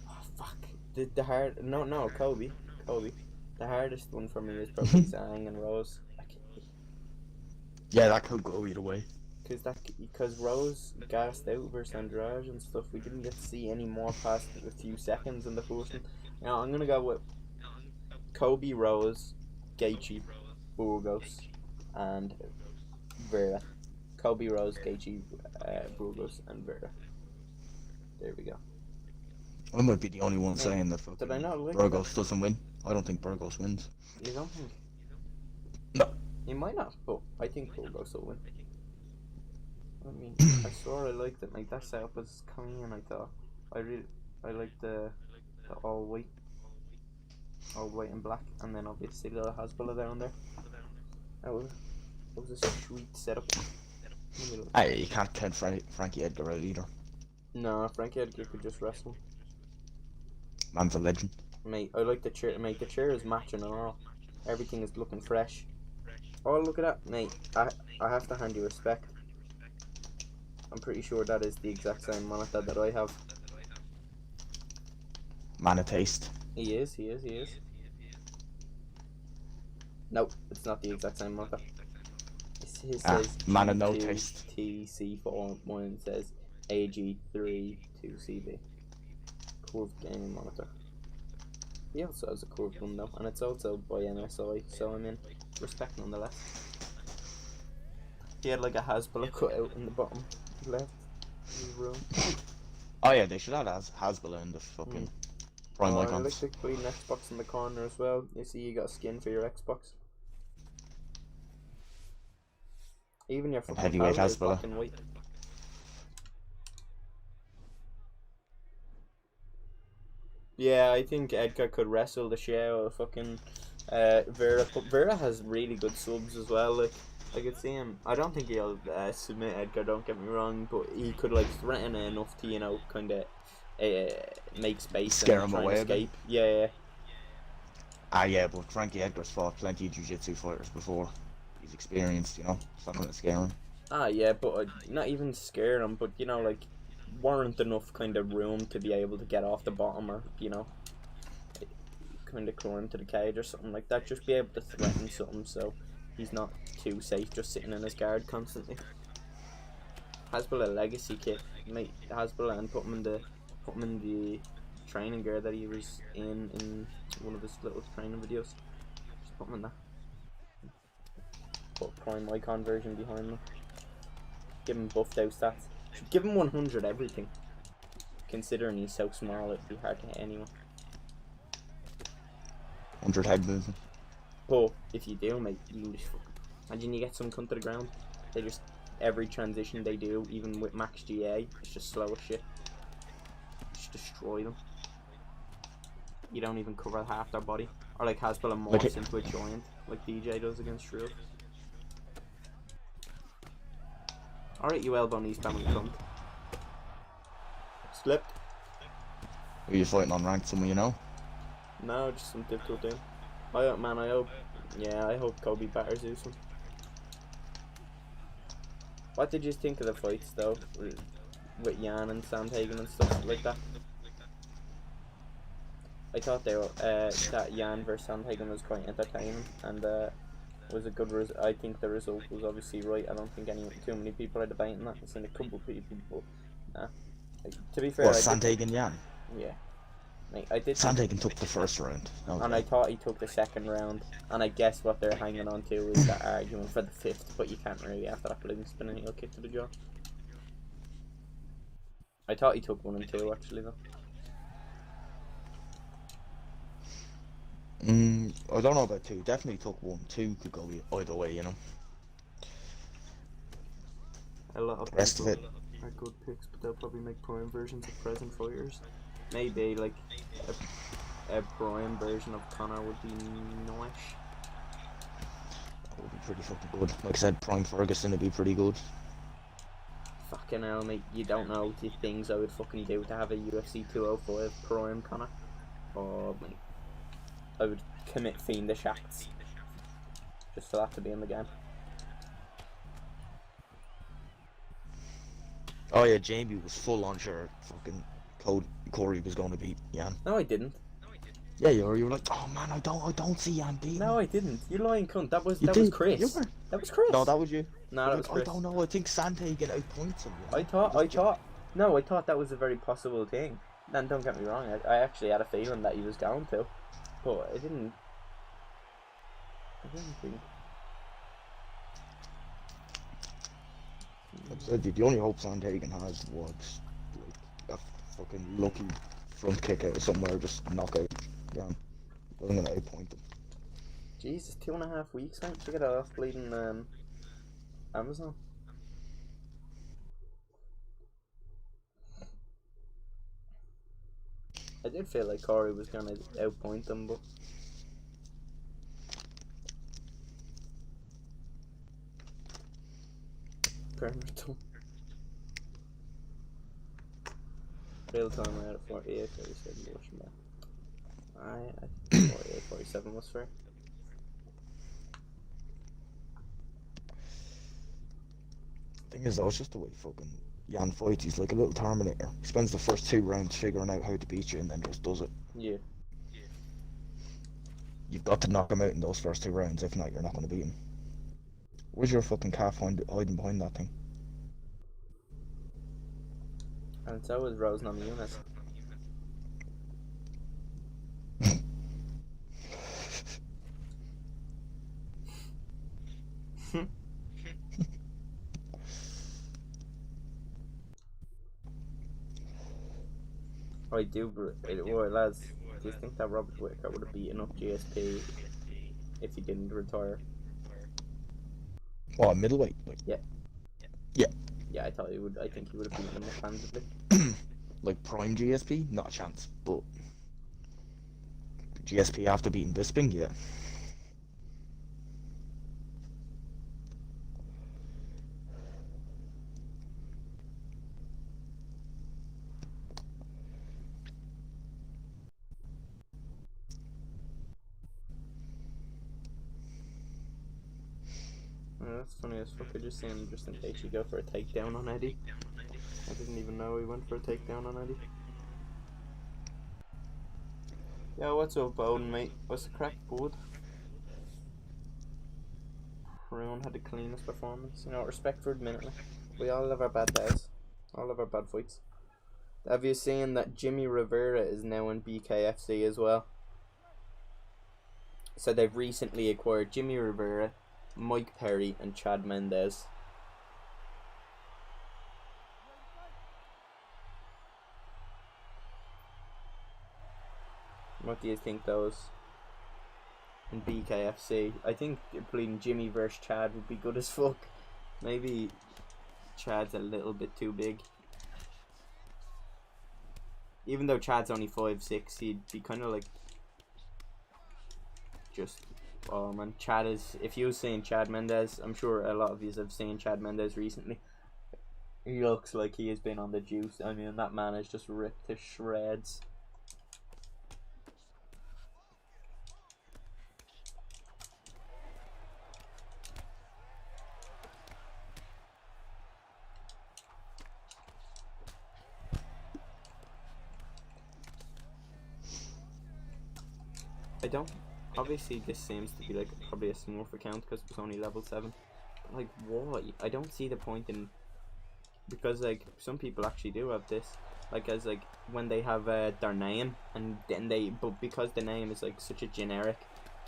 Oh, fuck. The hard. No, Kobe. The hardest one for me is probably Zhang and Rose. Yeah, that could go either way. Because Rose gassed out versus Andrade and stuff. We didn't get to see any more past a few seconds in the first one. Now I'm gonna go with Kobe, Rose, Gaethje, Burgos, and Vera. Kobe, Rose, Gaethje, Burgos, and Vera. There we go. I might be the only one saying that fucking Did I not like Burgos doesn't win. I don't think Burgos wins. You don't think? No. He might not, but I think Burgos will win. I mean, I sort of liked it. Like that setup was clean. I thought I liked the all white and black, and then obviously the Hasbulla down there. That was a sweet setup. Hey, you can't count Frankie Edgar out either. No, Frankie Edgar could just wrestle. Man's a legend. Mate, I like the chair. Mate, the chair is matching and all. Everything is looking fresh. Oh, look at that, mate. I have to hand you respect. I'm pretty sure that is the exact same monitor that I have. Man of taste. He is. Nope, it's not the exact same monitor. His says man of no taste. TC4, mine says AG3 2CB. Curved gaming monitor. He also has a curved one though, and it's also by MSI, so I mean, respect nonetheless. He had like a Hasbulla cut out in the bottom left of his room. Oh yeah, they should have Hasbulla in the fucking prime I icons. like the green Xbox in the corner as well. You see, you got a skin for your Xbox. Even your fucking heavyweight powder is Hasbulla. black and white. Yeah, I think Edgar could wrestle the shit out of fucking Vera. But Vera has really good subs as well. Like I could see him. I don't think he'll submit Edgar. Don't get me wrong, but he could like threaten enough to kind of make space, scare and him try away and a bit. escape. Yeah. Yeah, but Frankie Edgar's fought plenty of jiu-jitsu fighters before. He's experienced, It's not gonna scare him. Yeah, but not even scare him, but like warrant enough kind of room to be able to get off the bottom, or kind of climb to the cage or something like that. Just be able to threaten something. So he's not too safe just sitting in his guard constantly. Hasbulla legacy kit, mate. Hasbulla, and put him in the training gear that he was in one of his little training videos. Just put him in that. Put a prime icon version behind him. Give him buffed out stats. Should give him 100 everything. Considering he's so small, it'd be hard to hit anyone. 100 head movement. But if you do, mate, you can just imagine you get some cunt to the ground. They just, every transition they do, even with max GA, it's just slow as shit. Just destroy them. You don't even cover half their body. Or like Hasbulla morphs into a giant, like DJ does against Shrew. Alright, you elbow knee spamming cunt. Slipped. Are you fighting on ranked someone you know? No, just some difficult thing. I hope Kobe batters Usman. What did you think of the fights though, with Jan and Sandhagen and stuff like that? I thought they were, that Jan versus Sandhagen was quite entertaining, and was a good I think the result was obviously right. I don't think too many people are debating that. It's in a couple people, but nah. To be fair, What, Sandhagen Jan? Yeah. Mate, I did. Sandhagen took the first round. Okay. And I thought he took the second round. And I guess what they're hanging on to is that argument for the fifth, but you can't really after that balloon spinning heel kick to the jaw. I thought he took 1 and 2 actually though. I don't know about 2. Definitely took 1. 2 could go either way, you know. A lot of the rest of it are good picks, but they'll probably make prime versions of present fighters. Maybe like a prime version of Connor would be nice. That would be pretty fucking good. Like I said, prime Ferguson would be pretty good. Fucking hell, mate, you don't know the things I would fucking do to have a UFC 205 prime Connor. Oh, mate. I would commit fiendish acts just for that to be in the game. Oh yeah, Jamie was full on sure fucking Corey was going to beat Jan. No, I didn't. Yeah, you were like, oh man, I don't see Jan beating. No, I didn't. You lying cunt. That was Chris. You were. That was Chris. No, that was you. No, that was Chris. I don't know. I think Sandhagen outpoints him. You know? I thought that was a very possible thing. And don't get me wrong, I actually had a feeling that he was going to, but I didn't think. Like I said, the only hope Sandhagen has was like a fucking lucky front kick out of somewhere, just knock out Jan. Wasn't gonna outpoint him. Jesus, 2.5 weeks, mate, to get off bleeding Amazon. I did feel like Corey was gonna outpoint them, but real time I had a 48, 37 watching that. I think 48, 47 was fair. Thing is though, it's just the way fucking Jan fights. He's like a little Terminator. He spends the first 2 rounds figuring out how to beat you and then just does it. Yeah. You've got to knock him out in those first 2 rounds, if not you're not going to beat him. Where's your fucking calf hiding behind that thing? And so was Rose Namajunas. I do, well, lads, do you think that Robert Whittaker would have beaten up GSP if he didn't retire? Oh, middleweight? Like, yeah. Yeah. Yeah, I thought he would. I think he would have beaten him up handedly. Like prime GSP? Not a chance, but GSP after beating Bisping, yeah. That's funny as fuck. I just seen him just in case you go for a takedown on Eddie. I didn't even know he went for a takedown on Eddie. Yo, what's up, Bowden, mate? What's the crack, bud? Haroon had the cleanest performance. You know, respect for admitting it. We all have our bad days. All have our bad fights. Have you seen that Jimmy Rivera is now in BKFC as well? So they've recently acquired Jimmy Rivera, Mike Perry, and Chad Mendez. What do you think those in BKFC? I think playing Jimmy versus Chad would be good as fuck. Maybe Chad's a little bit too big. Even though Chad's only 5'6", he'd be kind of like just. Oh man, Chad is. If you was saying Chad Mendez, I'm sure a lot of you have seen Chad Mendez recently. He looks like he has been on the juice. I mean, that man is just ripped to shreds. I don't. Obviously, this seems to be like probably a Smurf account because it was only level 7. But like, what? I don't see the point in. Because like some people actually do have this, like as like when they have their name and then but because the name is like such a generic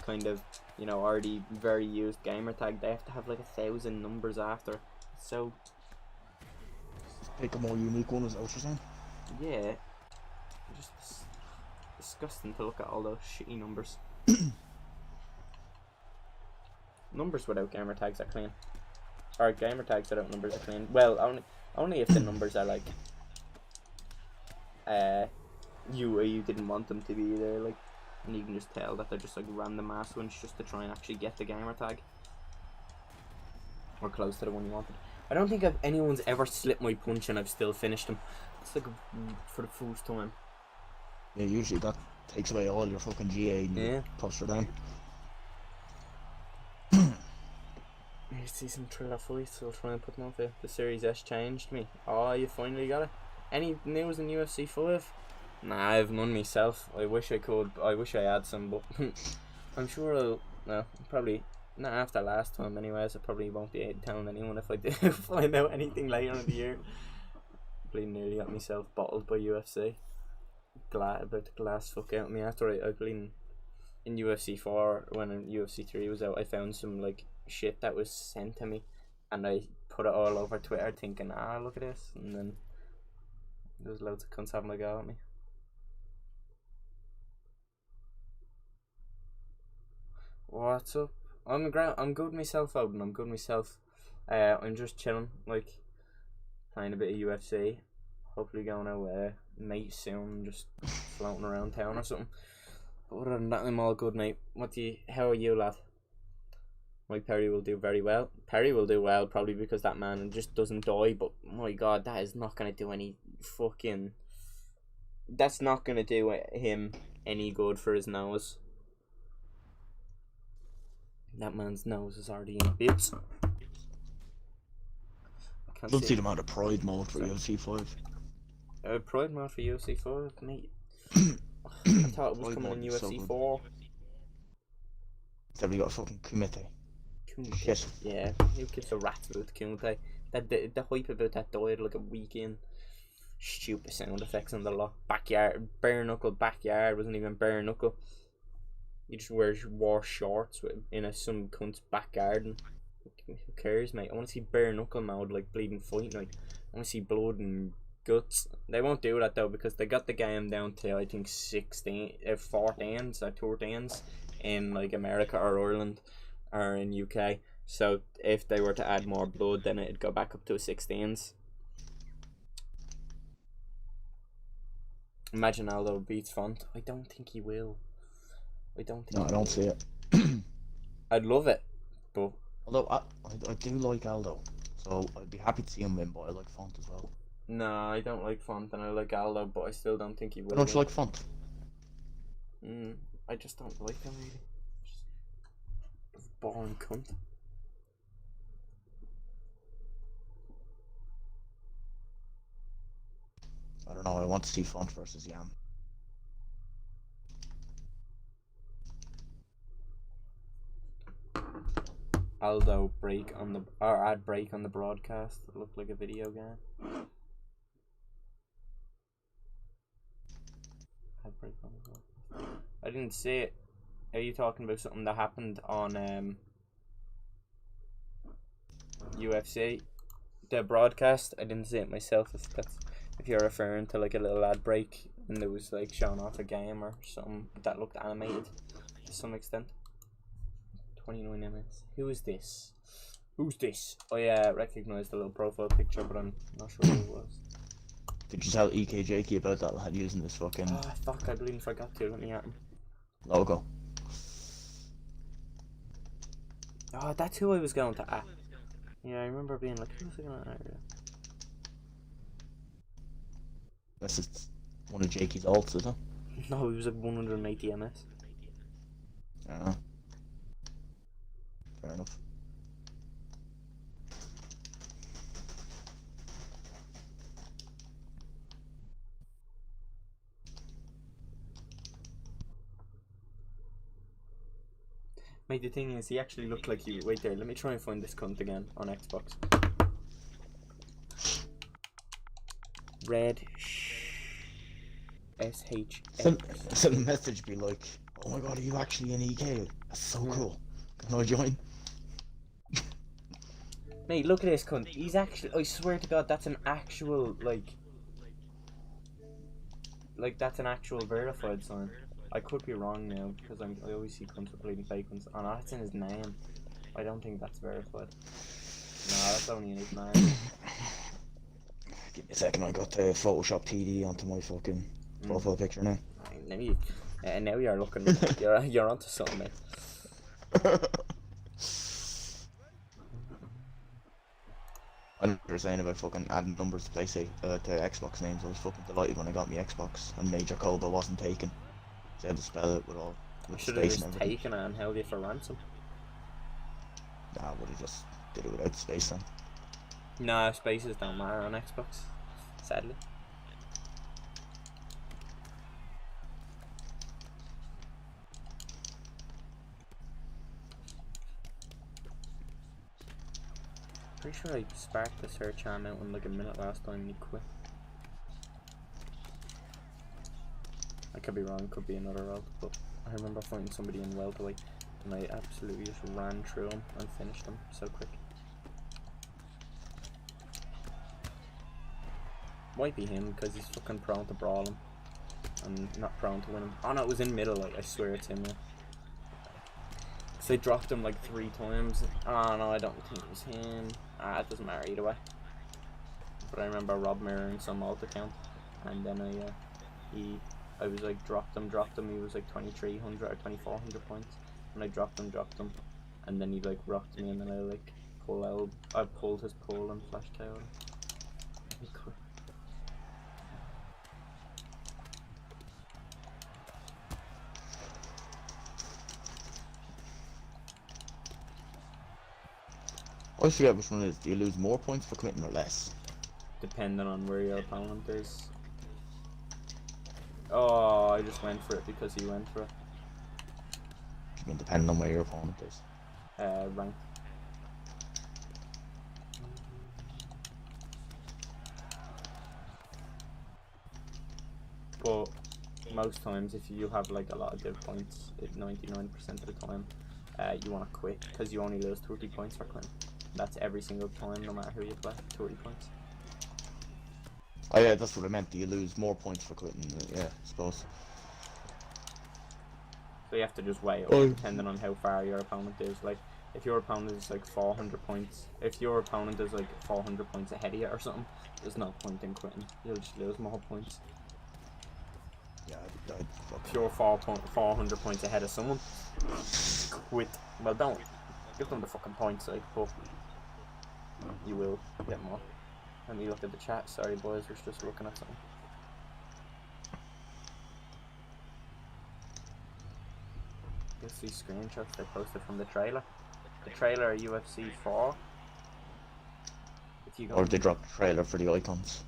kind of, you know, already very used gamer tag, they have to have like 1,000 numbers after. So Just pick a more unique one, is that what you're saying? yeah, just disgusting to look at all those shitty numbers. Numbers without gamer tags are clean, or gamer tags without numbers are clean. Well, only if the numbers are like you didn't want them to be there, like, and you can just tell that they're just like random ass ones just to try and actually get the gamer tag or close to the one you wanted. I don't think anyone's ever slipped my punch and I've still finished them. It's like for the first time. Yeah, usually that takes away all your fucking GA and you toss her down. You see some thriller fights, I'll try and put them up there. The Series S changed me. Oh, you finally got it. Any news in UFC 5? Nah, I've none myself. I wish I could. I wish I had some, but I'm sure I'll. No, probably not after last time. Anyways, I probably won't be telling anyone if I do find out anything later in the year. I nearly got myself bottled by UFC. About the glass fuck out of me after I played in UFC 4 when UFC 3 was out. I found some like shit that was sent to me and I put it all over Twitter thinking, look at this, and then there's loads of cunts having a go at me. What's up? I'm good myself, Odin. I'm good myself. I'm just chilling, like playing a bit of UFC. Hopefully going out mate soon, just floating around town or something. But other than that, I'm all good, mate. How are you, lad? Mike Perry will do very well. Perry will do well, probably because that man just doesn't die, but my god, that is not going to do any fucking... That's not going to do him any good for his nose. That man's nose is already in bits. I'd love to see them out of pride mode for UFC 5. Pride mode for UFC 5, mate. I thought it was coming in UFC 4. Have you got a fucking Kumite? Shit. Yeah, who gives a rat's about the Kumite? The hype about that died like a week in. Stupid sound effects on the lot. Backyard, bare knuckle backyard wasn't even bare knuckle. You just wore shorts in some cunt's back garden. Who cares, mate? I want to see bare knuckle mode, like bleeding fighting. Like, I want to see blood and guts. They won't do that though because they got the game down to I think 14s or 13s in like America or Ireland or in UK. So if they were to add more blood, then it'd go back up to 16s. Imagine Aldo beats Font. I don't think he will. I don't see it. I'd love it, but although I do like Aldo, so I'd be happy to see him win, but I like Font as well. No, I don't like Font and I like Aldo, but I still don't think he will. Don't you like Font? I just don't like him really. Just boring cunt. I don't know, I want to see Font versus Yam. Aldo break on the or ad break on the broadcast. It looked like a video game. Ad break on the broadcast. I didn't see it. Are you talking about something that happened on UFC? The broadcast? I didn't see it myself. If you're referring to like a little ad break and there was like showing off a game or something that looked animated to some extent. 29 MS. Who is this? Who's this? Oh yeah, I recognise the little profile picture, but I'm not sure who it was. Did you tell EK Jakey about that lad using this fucking Oh fuck, I believe I forgot to. Let me at him. logo? Oh, that's who I was going to at. Yeah, I remember being like, who was I going to at? This is one of Jakey's alts, is it? No, he was like 180 MS. Yeah. Fair enough. Mate, the thing is, he actually looked like he... Wait there, let me try and find this cunt again on Xbox. Red... SH. So the message be like, oh my god, are you actually in EK? That's so cool. Can I join? Mate, look at this cunt. He's actually... I swear to god, that's an actual, like, that's an actual verified sign. I could be wrong now, because I always see cunts with bleeding fake ones. Oh no, that's in his name. I don't think that's verified. No, that's only in his name. Give me a second, I got Photoshop TD onto my fucking profile picture now. Now you're looking... you're onto something, mate. I know what you're saying about fucking adding numbers to to Xbox names. I was fucking delighted when I got my Xbox and Major Colba wasn't taken. So I had to spell it with Should have space just and everything. taken it and held you for ransom. Nah, I would have just did it without space then. Nah, spaces don't matter on Xbox, sadly. Pretty sure I sparked the search arm out in like a minute last time and he quit. I could be wrong, could be another route, but I remember finding somebody in welterweight and I absolutely just ran through him and finished him so quick. Might be him because he's fucking prone to brawl him and not prone to win him. Oh no, it was in middle, like, I swear it's him now. So they dropped him like 3 times. Oh no, I don't think it was him. It doesn't matter either way. But I remember Rob mirroring some alt account and then I was like dropped him, he was like 2300 or 2400 points and I dropped him and then he like rocked me and then I like pulled his pull and flashed out. I always forget which one it is. Do you lose more points for quitting or less? Depending on where your opponent is. Oh, I just went for it because he went for it. I mean, depending on where your opponent is. Rank. But most times, if you have like a lot of good points, 99% of the time, you want to quit because you only lose 30 points for quitting. That's every single time, no matter who you play. 30 points. Oh yeah, that's what I meant. Do you lose more points for quitting? Yeah, I suppose. So you have to just weigh it up depending on how far your opponent is. Like, if your opponent is like 400 points, if your opponent is like 400 points ahead of you or something, there's no point in quitting. You'll just lose more points. Yeah, If you're 400 points ahead of someone, quit. Well, don't. Give them the fucking points, like, but you will get more. Let me look at the chat. Sorry, boys, we're just looking at something. You'll see screenshots they posted from the trailer. The trailer of UFC 4. If you go or they dropped the trailer for the icons.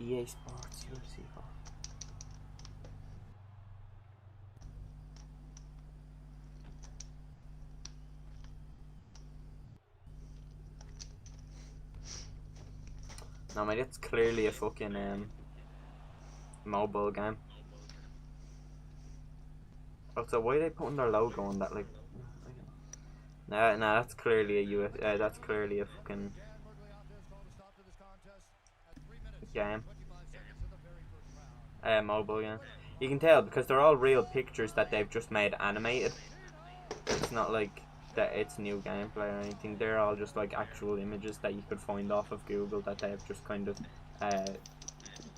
EA Sports UFC 4. No, mate, it's clearly a fucking mobile game. Also, why are they putting their logo on that? Like, nah, that's clearly a that's clearly a fucking game. Mobile game. You can tell because they're all real pictures that they've just made animated. It's not like that it's new gameplay or anything. They're all just like actual images that you could find off of Google that they've just kind of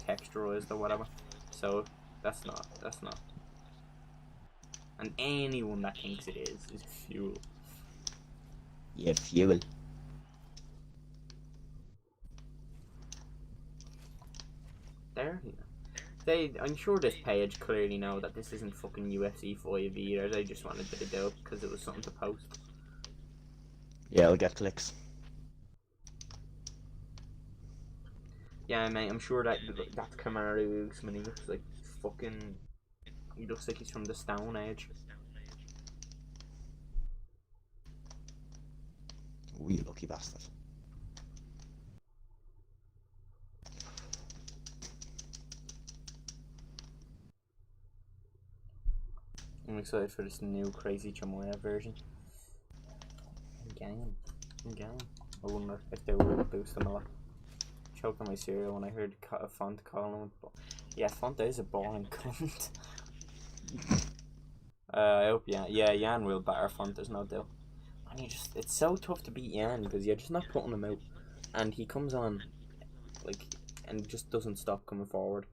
texturized or whatever. So that's not. And anyone that thinks it is fuel. Yeah, fuel. There, I'm sure this page clearly know that this isn't fucking UFC 5 either. They just wanted to do it because it was something to post. Yeah, I'll get clicks. Yeah, mate, I'm sure that's Kamaru Usman. He looks like fucking. He looks like he's from the Stone Age. Oh, you lucky bastard. I'm excited for this new crazy Chamoya version. I'm game. I wonder if they will boost them a lot. Choked on my cereal when I heard Font calling him. Yeah, Font is a boring cunt. I hope Jan will batter Font, there's no doubt. And it's so tough to beat Jan because you're just not putting him out. And he comes on, like, and just doesn't stop coming forward.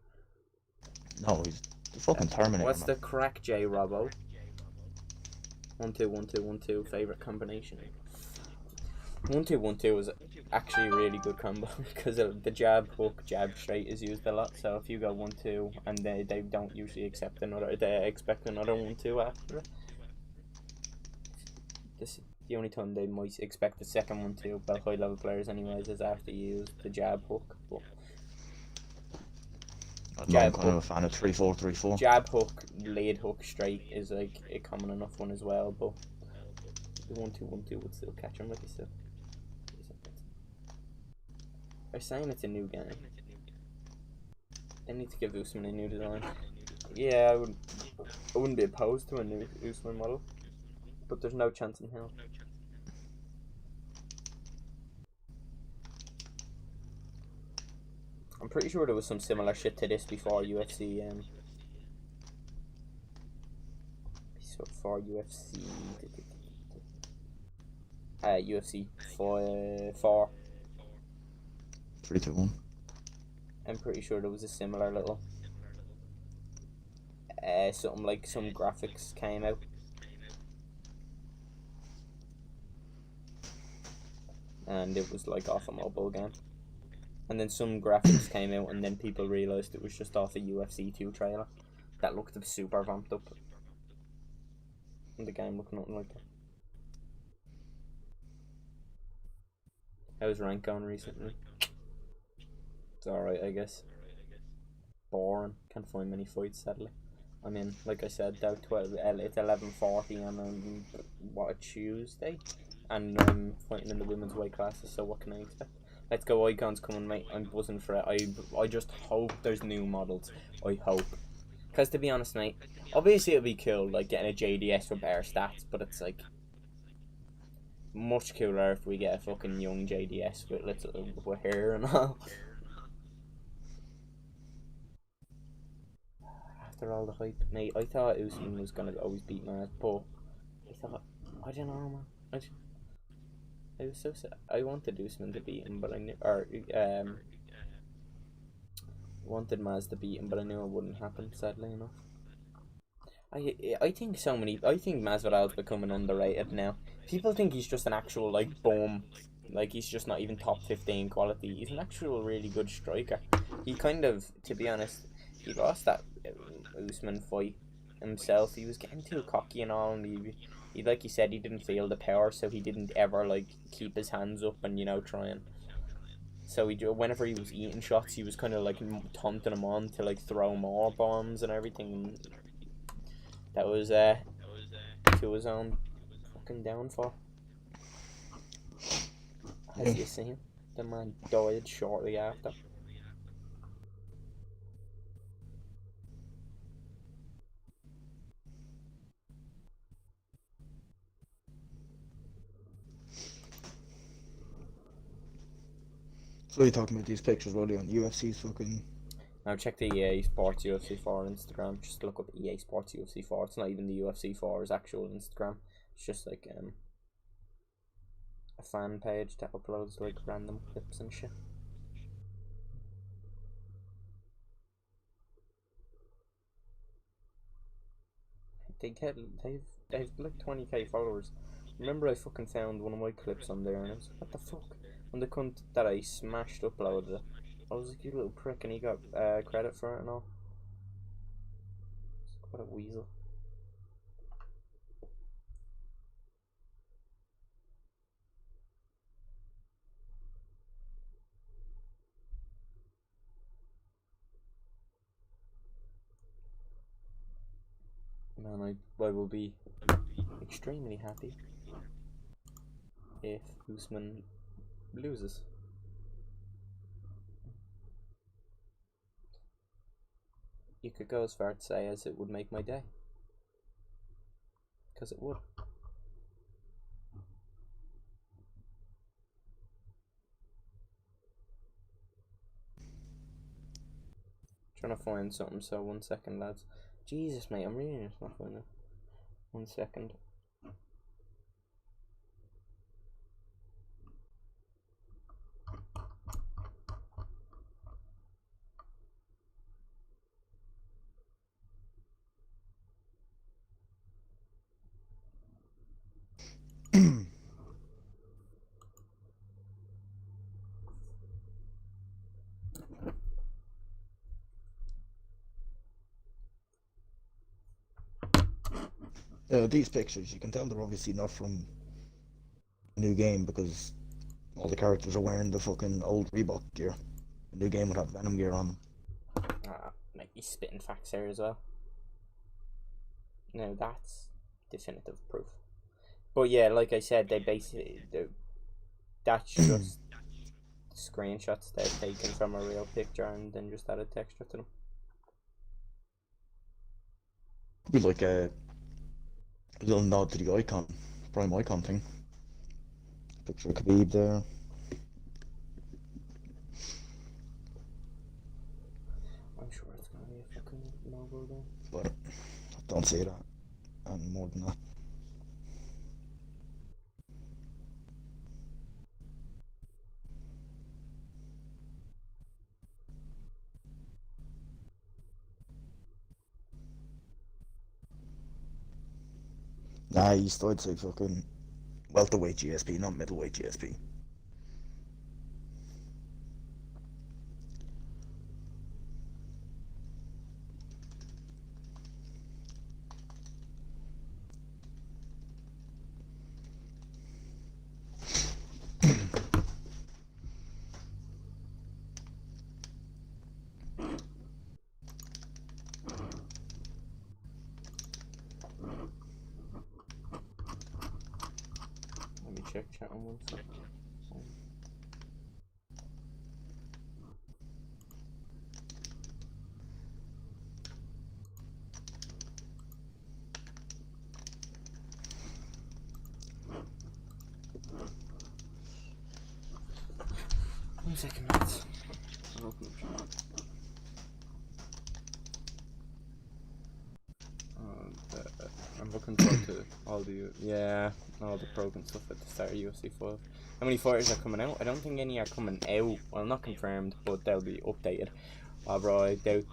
No, he's the fucking Terminator. What's the crack, J Robbo? 1-2, 1-2, 1-2, favourite combination. 1-2, 1-2 is actually a really good combo because the jab, hook, jab, straight is used a lot. So if you go 1-2 and they don't usually accept another, they expect another 1-2 after it. The only time they might expect the second 1-2 by high level players anyways is after you use the jab hook. But I'm kind of a fan of 3-4, 3-4. Jab hook, lead hook, straight is like a common enough one as well, but the 1-2, 1-2 would still catch him like you said. They're saying it's a new game. They need to give Usman a new design. Yeah, I wouldn't be opposed to a new Usman model, but there's no chance in hell. I'm pretty sure there was some similar shit to this before UFC. So for UFC, UFC 4. 3, 2, 1. I'm pretty sure there was a similar little something like some graphics came out. And it was like off a mobile game. And then some graphics came out and then people realised it was just off a UFC 2 trailer. That looked super vamped up. And the game looked nothing like that. How's rank going recently? It's alright, I guess. Boring. Can't find many fights, sadly. I mean, like I said, it's 11:40 on a Tuesday, and I'm fighting in the women's weight classes. So what can I expect? Let's go, Icons coming, mate. I'm buzzing for it. I just hope there's new models. I hope, because to be honest, mate, obviously it'd be cool like getting a JDS with better stats, but it's like much cooler if we get a fucking young JDS with hair and all. After all the hype, mate, I thought Usman was gonna always beat Maz, but I don't know, man. I was so sad. I wanted Usman to beat him, but I knew, wanted Maz to beat him, but I knew it wouldn't happen. Sadly enough, I think Masvidal's becoming underrated now. People think he's just an actual like bomb, like he's just not even top 15 quality. He's an actual really good striker. He kind of, to be honest, he lost that Usman fight himself. He was getting too cocky and all, and he like you said, he didn't feel the power, so he didn't ever like keep his hands up and try and. So whenever he was eating shots, he was kind of like taunting him on to like throw more bombs and everything. That was to his own fucking downfall. As you see him, The man died shortly after. So you're talking about these pictures, really, on UFC's fucking... Now check the EA Sports UFC 4 on Instagram. Just look up EA Sports UFC 4. It's not even the UFC 4's actual Instagram. It's just like a fan page that uploads like random clips and shit. They've like 20k followers. Remember I fucking found one of my clips on there and I was like, what the fuck? And the cunt that I smashed uploaded it. I was like, you little prick, and he got credit for it and all. What a weasel. Man, I will be extremely happy if Usman loses. You could go as far to say as it would make my day. Because it would. Trying to find something, so 1 second, lads. Jesus, mate, I'm reading it, not finding it. 1 second. These pictures, you can tell they're obviously not from a new game because all the characters are wearing the fucking old Reebok gear. The new game would have Venom gear on them. Like he's spitting facts there as well. No, that's definitive proof. But yeah, like I said, that's just screenshots they've taken from a real picture and then just added texture to them. Could be like a little nod to the icon, prime icon thing. Picture of Khabib there. I'm sure it's gonna be a fucking logo there. But I don't see that. And more than that. Nah, you still I'd say fucking welterweight GSP, not middleweight GSP. Let me check chat on 1 second. One second, lads. I'll open up chat. I'm looking forward to all the program stuff at the start of UFC 5. How many fighters are coming out? I don't think any are coming out. Well, not confirmed, but they'll be updated. Bro, I doubt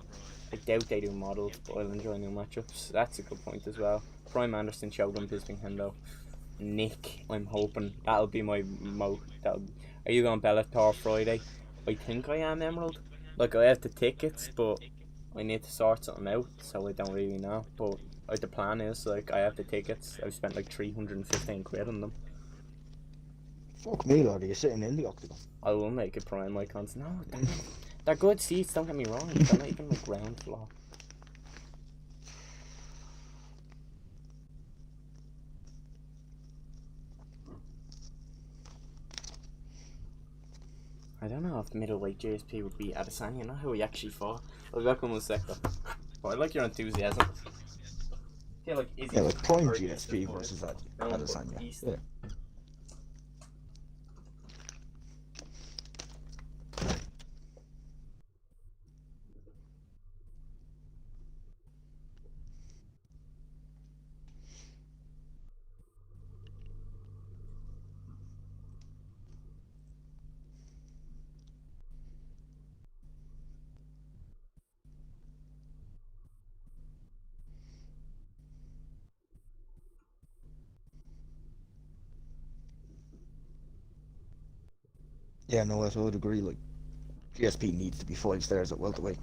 they do models, but I'll enjoy new matchups. That's a good point as well. Prime Anderson, Shogun, Bisping, Hendo. Nick, I'm hoping that'll be my Are you going Bellator Friday? I think I am, Emerald. Like, I have the tickets, but I need to sort something out, so I don't really know. But the plan is, like, I have the tickets. I've spent like 315 quid on them. Fuck me, lad, are you sitting in the octagon? I will make it prime icons. No, they're good seats, don't get me wrong. They're not even like ground floor. I don't know if the middleweight GSP would beat Adesanya. Not how he actually fought. I'll be back in 1 sec though. But I like your enthusiasm. I feel like Izzy like prime or GSP versus Adesanya. Yeah. Yeah, no, I would agree. Like, GSP needs to be 5 stars at welterweight.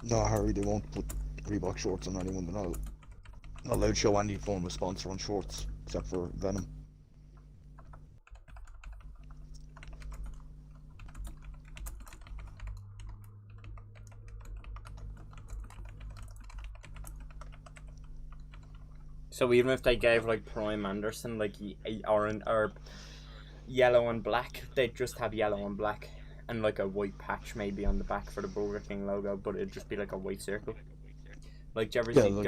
No, Harry, they won't put Reebok shorts on anyone. They're not allowed to show any form of sponsor on shorts, except for Venom. So even if they gave like Prime Anderson like orange or yellow and black, they'd just have yellow and black and like a white patch maybe on the back for the Burger King logo, but it'd just be like a white circle. Like, do you ever see like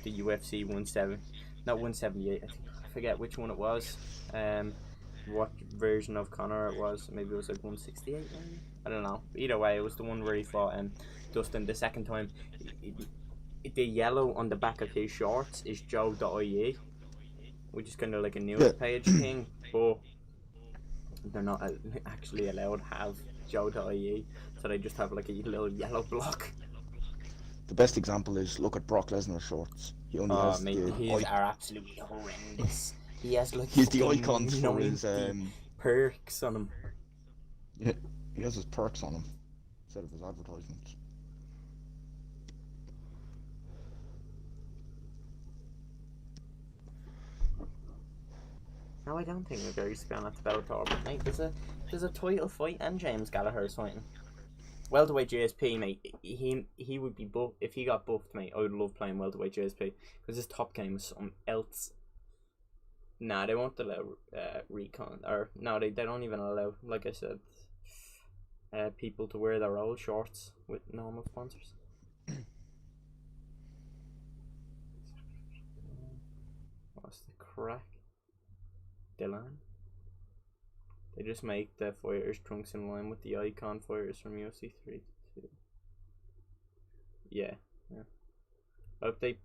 the UFC 178? I forget which one it was. What version of Conor it was? Maybe it was like 168. Maybe? I don't know. Either way, it was the one where he fought Dustin the second time. The yellow on the back of his shorts is Joe.ie, which is kind of like a news page thing, but they're not actually allowed to have Joe.ie, so they just have like a little yellow block. The best example is look at Brock Lesnar's shorts. He only has his are absolutely horrendous. He has like he's the icons for his perks on him. Yeah, he has his perks on him instead of his advertisements. No, I don't think we're going to be on at the Bellator, but mate, there's a title fight and James Gallagher's fighting. Welterweight GSP, mate, he would be buffed. If he got buffed, mate, I would love playing welterweight GSP, because his top game is something else. Nah, they won't allow recon, or no, they don't even allow, like I said, people to wear their old shorts with normal sponsors. What's the crack? Dylan. They just make the fighters trunks in line with the icon fighters from UFC 3 to 2. Yeah. I hope they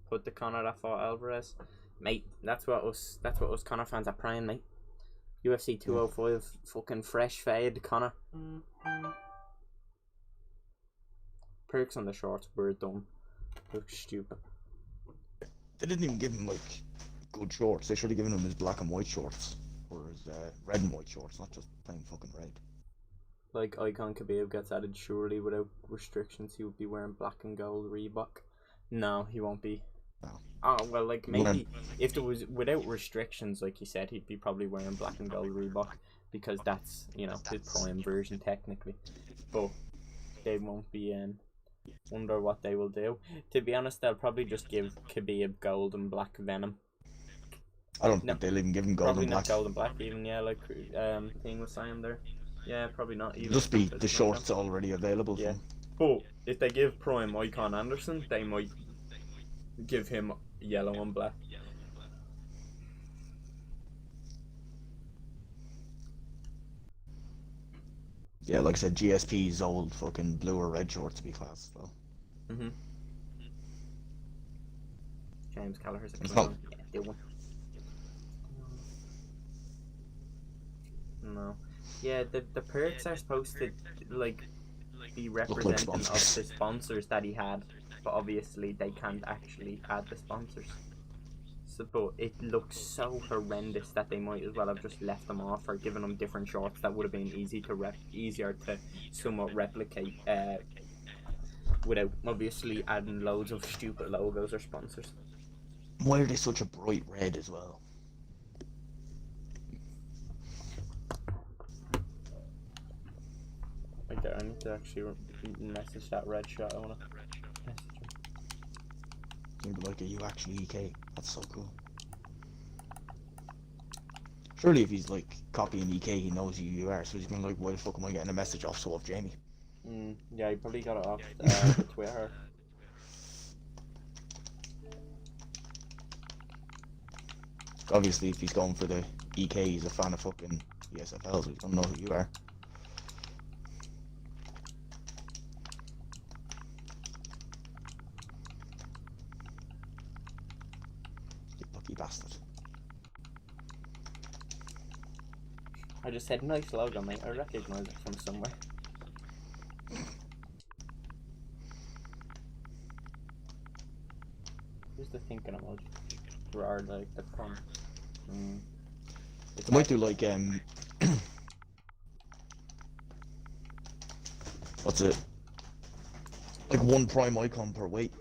put the Conor that fought Alvarez. Mate, that's what us Conor fans are praying, mate. UFC 205 fucking fresh fade Conor. Perks on the shorts were dumb. Look stupid. They didn't even give him like good shorts. They should have given him his black and white shorts. Or his red and white shorts, not just plain fucking red. Like Icon Khabib gets added, surely without restrictions he would be wearing black and gold Reebok. No, he won't be. No. Oh well, like maybe if there was without restrictions, like you said, he'd be probably wearing black and gold Reebok, because that's, you know, his prime version technically. But they won't be. Wonder what they will do. To be honest, they'll probably just give Khabib gold and black Venom. I don't think they'll even give him gold and black. Probably not gold and black even, yeah, like thing was saying there. Yeah, probably not even. Just be the shorts already available for him. But if they give Prime Icon Anderson, they might give him yellow and black. Yeah, like I said, GSP's old fucking blue or red shorts be class, though. James Gallagher's a clown. Yeah, do one. No. Yeah, the perks are supposed to like be representative of the sponsors that he had, but obviously they can't actually add the sponsors. but it looks so horrendous that they might as well have just left them off or given them different shorts that would have been easier to somewhat replicate without obviously adding loads of stupid logos or sponsors. Why are they such a bright red as well? Right there, I need to actually message that red shot. I wanna message him. Maybe like, are you actually EK? That's so cool. Surely if he's like copying EK, he knows who you are, so he's gonna like, why the fuck am I getting a message off so of Jamie? Yeah, he probably got it off Twitter. Obviously, if he's going for the EK, he's a fan of fucking ESFL, so he's gonna know who you are. You lucky bastard. I just said, nice logo, mate. I recognise it from somewhere. Who's the thinking emoji? Or like the fun. They might do like what's it? Like one prime icon per weight.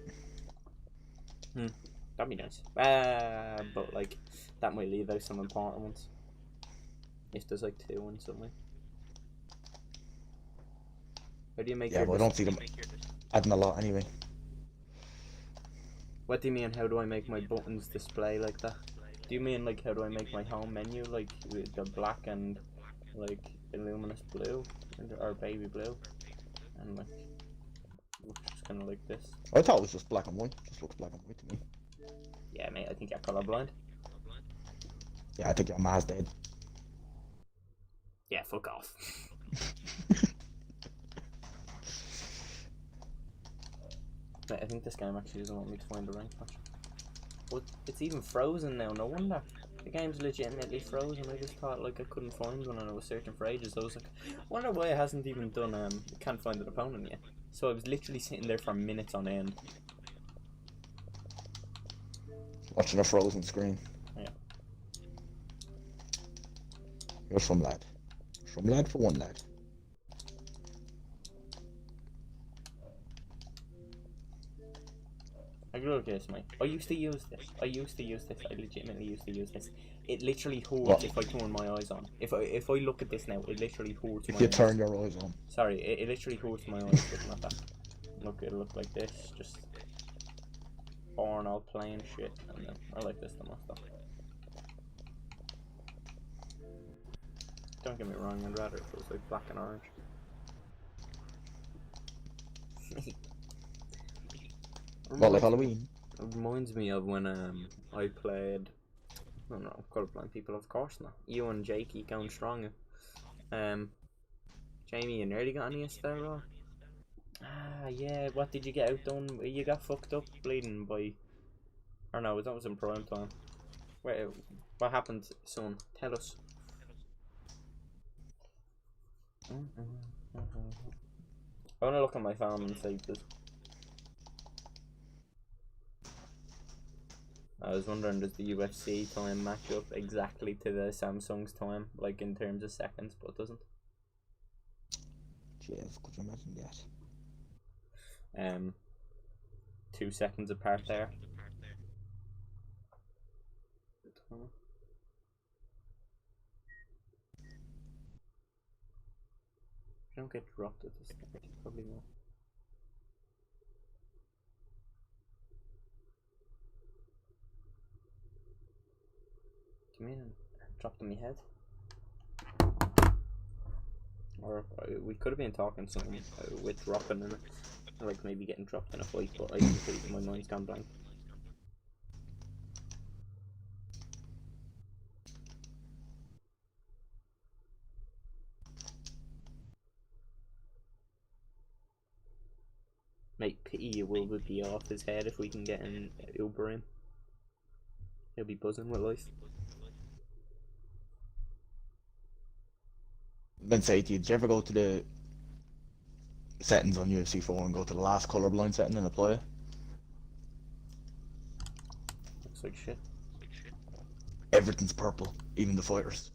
That'd be nice. But like that might leave out some important ones. If there's like two in somewhere. How do you make? Yeah, but I don't see them adding a lot anyway. What do you mean? How do I make my buttons display like that? Do you mean like how do I make my home menu like with the black and like luminous blue or baby blue and like just kind of like this? I thought it was just black and white. It just looks black and white to me. Yeah, mate. I think you're colorblind. Yeah, I think your ma's dead. Yeah, fuck off. Mate, I think this game actually doesn't want me to find a rank match. But it's even frozen now, no wonder. The game's legitimately frozen. I just thought like I couldn't find one and I was searching for ages. I was like, I wonder why it hasn't even done can't find an opponent yet. So I was literally sitting there for minutes on end. Watching a frozen screen. Yeah. You're some lad. Some lad for one lad. I grew up this, mate. I used to use this. I legitimately used to use this. It literally hurts if I turn my eyes on. If I look at this now, it literally hurts my eyes. If you turn your eyes on. Sorry, it literally hurts my eyes looking at that. Look, it'll look like this, just born all plain shit, and then I like this the most though. Don't get me wrong, I'd rather if it was like black and orange. What, like Halloween? It reminds me of when I played. I don't know, colorblind people, of course not. You and Jakey going strong. Jamie, you nearly got any steroid? Ah, yeah. What did you get outdone? You got fucked up bleeding by. Or no, that was in prime time. Wait, what happened, son? Tell us. I want to look at my phone and see this. I was wondering, does the UFC time match up exactly to the Samsung's time, like in terms of seconds, but it doesn't. Jeez, could you imagine that? 2 seconds apart there. I don't get dropped at this stage, probably not. Come in and dropped on my head. Or we could have been talking something with dropping in it. Like maybe getting dropped in a fight, but I completely, my mind's gone blank. Mate, pity you will be off his head if we can get an Uber in. He'll be buzzing with life. Then say to you, did you ever go to the settings on UFC 4 and go to the last colorblind setting and apply it? Looks like shit. everything's purple, even the fighters.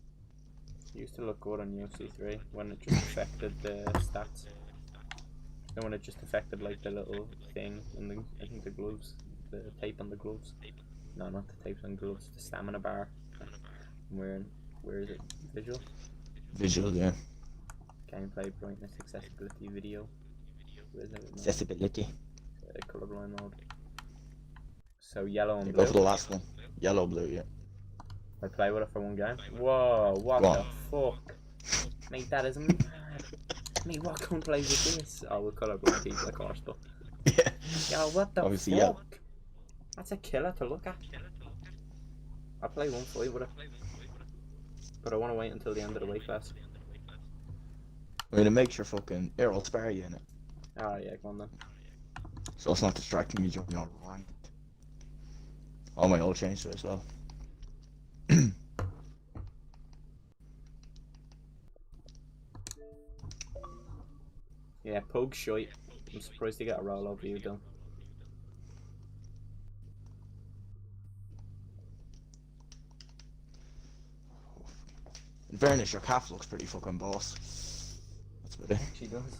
It used to look good on UFC 3 when it just affected the stats. And when it just affected like the little thing in the, I think the gloves, the tape on the gloves. No, not the tape on gloves, the stamina bar. I'm wearing, where is it? Visual? Visual, yeah. Gameplay, brightness, accessibility, video. Where is it? Accessibility. Colorblind mode. So yellow and Yeah, blue. go for the last one. Yellow, blue, yeah. I play with it for one game. Whoa, what the fuck? Mate, that is mad. Mate, what can play with this? Oh, we're colorblind people, of course, but... Yeah. Yo, what the Obviously, fuck? yeah. That's a killer to look at. I'll play 1-5 with it. But I want to wait until the end of the weight class. I'm gonna make sure fucking... Here, I'll spare you in it. Oh yeah, come on then. So it's not distracting me during your rank. All my all changed to it as well. Yeah, Pug shite. I'm surprised they got a roll over you done. In fairness, your calf looks pretty fucking boss. That's about it. She does.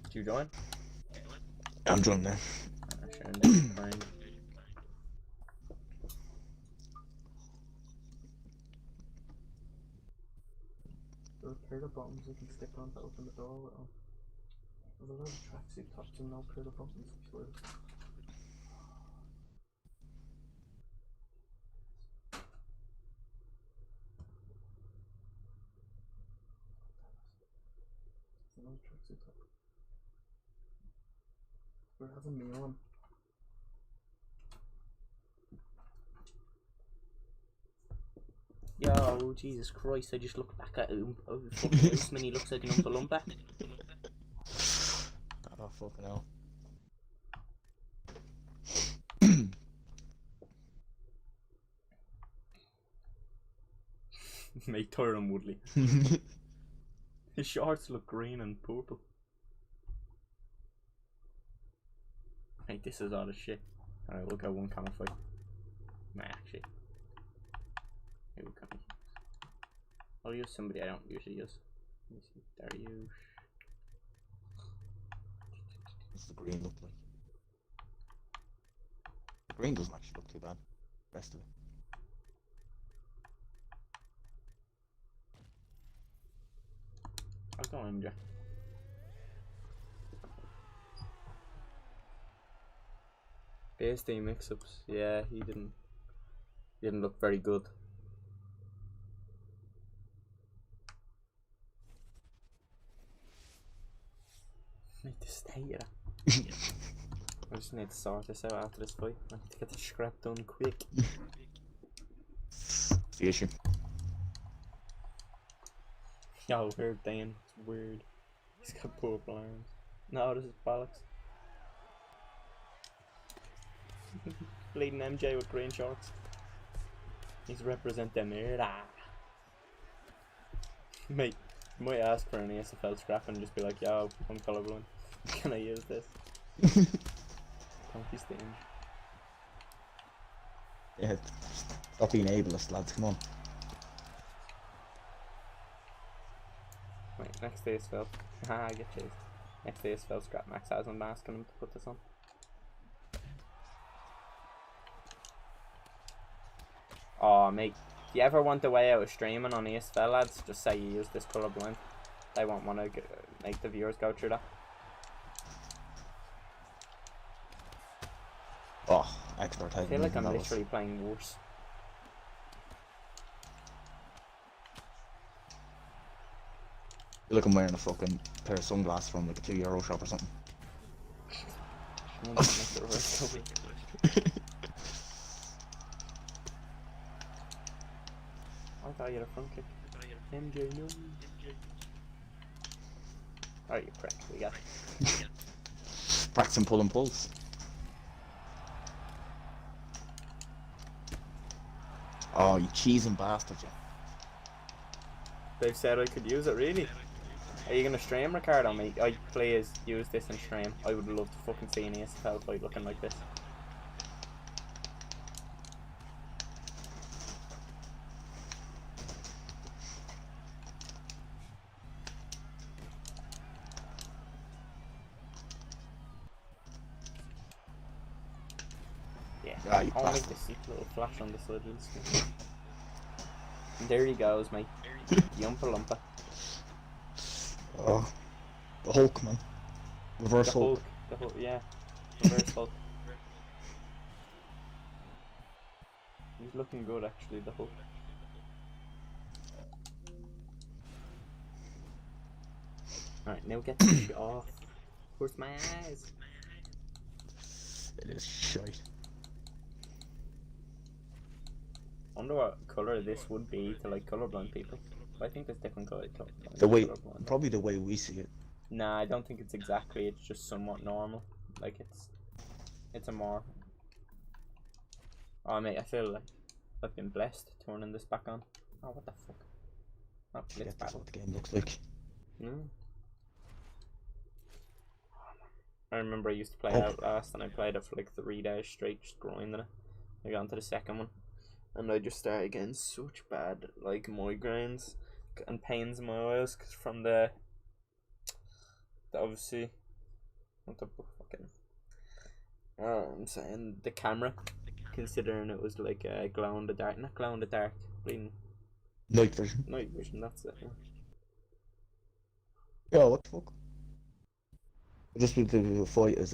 Did you join? I'm joining now. Sure, never mind. There are pair of buttons you can stick on to open the door with them. There's a lot of tracksuit tops and no pair of buttons, I swear. There's no tracksuit top. We're having me on. Yo, Jesus Christ, I just looked back at him. Oh, fucking Usman, he looks like an Oompa Loompa. Oh, fucking hell. Mate, Tyron Woodley. His shorts look green and purple. Mate, this is all the shit. Alright, we'll go one camera fight. Nah, actually. Here we go. I'll use somebody I don't usually use. Let me see. Dariush. What's the green look like? The green doesn't actually look too bad. The rest of it. I'll go MJ. BSD mix-ups. Yeah, he didn't look very good. Need to stay here. I just need to sort this out after this fight. I need to get the scrap done quick. What's the issue? Yo, weird Dan. It's weird. He's got purple arms. No, this is bollocks. Bleeding MJ with green shorts. He's represent them here. Mate, you might ask for an ASFL scrap and just be like, yo, I'm colorblind. Can I use this? Don't be stingy. Yeah, stop being ableist, lads, come on. Wait, next ASFL. Haha, I get chased. Next ASFL scrap Max has. I'm asking him to put this on. Oh, mate. If you ever want the way out of streaming on ASFL, lads, just say you use this colorblind. They won't want to make the viewers go through that. Oh, expert. I feel like I'm literally playing worse. You look, I'm wearing a fucking pair of sunglasses from like a €2 shop or something. I thought you had a front kick. MJ, no. Alright, you prick. We got it. Practicing pull and pulls. Oh, you cheesing bastard, you. They've said I could use it, really? Are you gonna stream, Ricardo, mate? I please use this and stream. I would love to fucking see an ASFL fight looking like this. Ah, you Oh, make bastard. this little flash on the side of the screen. And there he goes, mate. Yumpa lumpa. Oh, the Hulk, man. Reverse The Hulk. Hulk, yeah. Reverse Hulk. He's looking good, actually, the Hulk. Alright, now get the shit off. Where's my eyes? It is shite. I wonder what colour this would be to like colourblind people. I think there's different colours. The way, probably the way we see it. Nah, I don't think it's exactly. It's just somewhat normal. Like it's a more. Oh mate, I feel like I've been blessed turning this back on. Oh, what the fuck? Oh, Forget Blitz that's battle. what the game looks like. Mm. I remember I used to play Oh. Outlast, and I played it for like 3 days straight, just grinding it. I got into the second one, and I just started getting such bad like migraines and pains in my eyes from the obviously what the fucking I'm saying the camera, considering it was like glow in the dark, not glow in the dark, bleeding Night vision. night vision. That's it. Yeah, what the fuck? Just with the fight as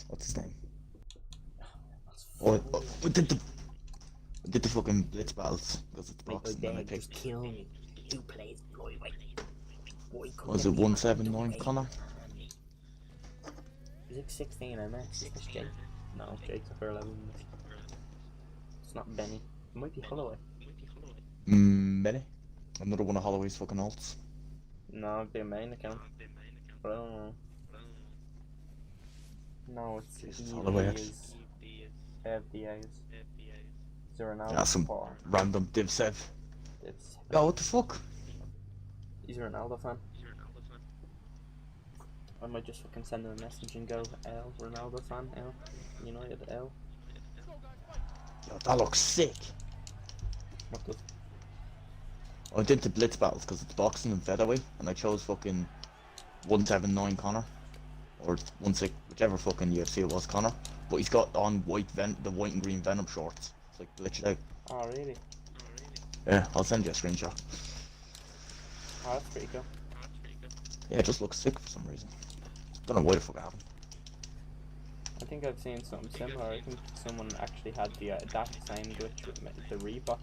what's his name? We did the fucking blitz battles because it's boxing and I picked. Just kill me. Who plays flyweight? Was it 179 Connor? Is it 16 MS? Is this Jake? No, Jake's a fair level. It's not Benny. It might be Holloway. Benny? Another one of Holloway's fucking alts. No, it'd be a main account. But I don't know. No, it's Holloway. FDAs. Is there an Yeah, some Alpha? random Divsev. Oh, what the fuck? Is there an Alpha fan? I might just fucking send him a message and go, L, Ronaldo fan, L, United, L. Yo, that looks sick. What the? I did the blitz battles because it's boxing and featherweight, and I chose fucking 179 Connor, or 16, whichever fucking UFC it was Connor. But he's got on the white and green Venom shorts. It's like glitched out. Oh, really? Yeah, I'll send you a screenshot. Oh, that's pretty cool. Yeah, it just looks sick for some reason. Don't know why the fuck it happened. I think I've seen something similar. I think someone actually had the that same glitch with the Reebok.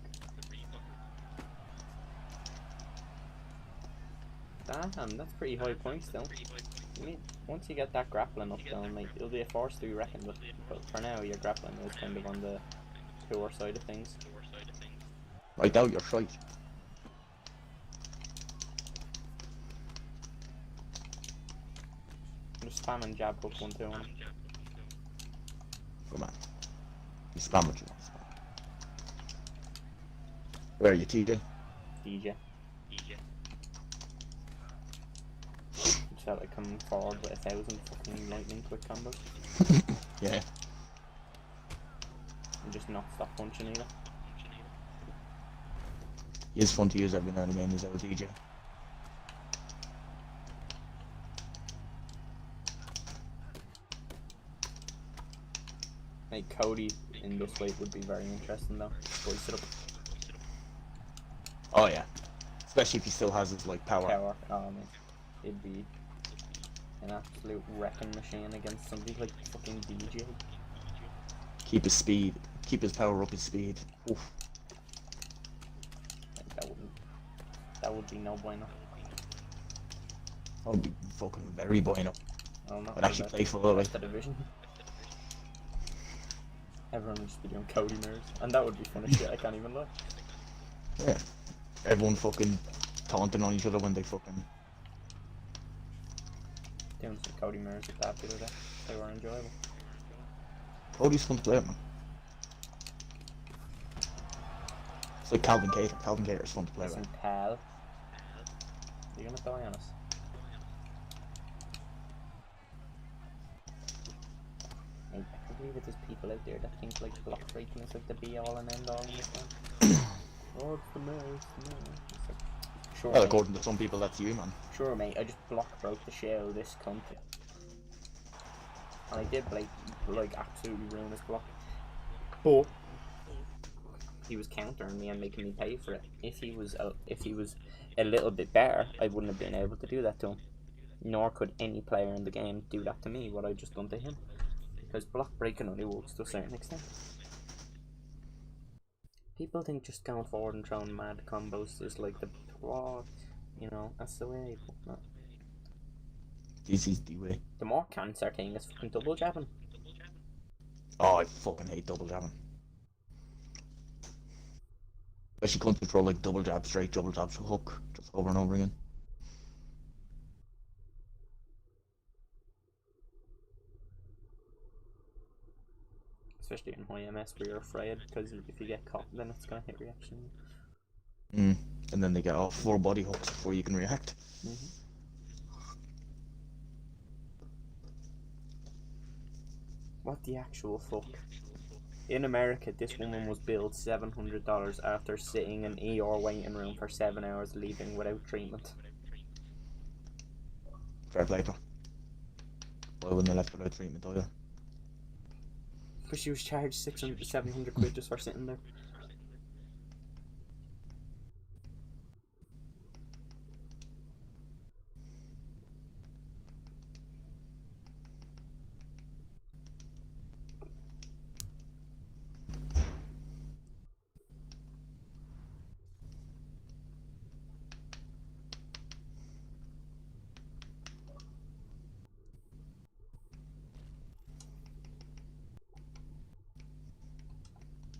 Damn, that's pretty high points still. I mean, once you get that grappling up down, mate, it'll be a force to be reckoned with. But for now, your grappling is kind of on the poor side of things. Right now, you're shite. I'm just spamming jab hook 1-2 on him. Come on. You spam what you want to spam. Where are you, TJ? DJ. Just felt like coming forward with 1,000 fucking lightning quick combos. Yeah. And just not stop punching either. He is fun to use every now and again, he's our DJ. Like Cody in this weight would be very interesting though. Spice it up. Oh yeah. Especially if he still has his like power. Oh man. It'd be an absolute wrecking machine against somebody like fucking DJ. Keep his speed. Keep his power up his speed. Oof. Like, that would be no bueno. That would be fucking very bueno. I'd actually play for the division. Everyone would just be doing Cody mirrors, and that would be fun as shit. I can't even lie. Yeah. Everyone fucking taunting on each other when they fucking Doing some Cody mirrors with that the other day. They were enjoyable. Cody's fun to play with, man. It's like Calvin Cater. Calvin Cater's fun to play with. Listen, pal. You're gonna die on us. I can't believe that there's people out there that think like block breaking is like the be all and end all in this one. Oh, it's the mayor, it's the mayor. It's like, sure, Well, mate. according to some people, that's you, man. Sure, mate, I just block broke the shell this cunt. And I did like absolutely ruin his block. But he was countering me and making me pay for it. If he was a little bit better, I wouldn't have been able to do that to him. Nor could any player in the game do that to me, what I just done to him. Because block breaking only works to a certain extent. People think just going forward and throwing mad combos is like the plot, you know, that's the way. But no. This is the way. The more cancer thing is fucking double jabbing. Oh, I fucking hate double jabbing. Especially going to throw like double jab straight, double jab to hook, just over and over again. Especially in high MS where you're afraid, because if you get caught then it's gonna hit reaction. And then they get off 4 body hooks before you can react. What the actual fuck? In America, this woman was billed $700 after sitting in ER waiting room for 7 hours, leaving without treatment. Fair play, bro. Why wouldn't they left without treatment either? Because she was charged 600 to 700 quid just for sitting there.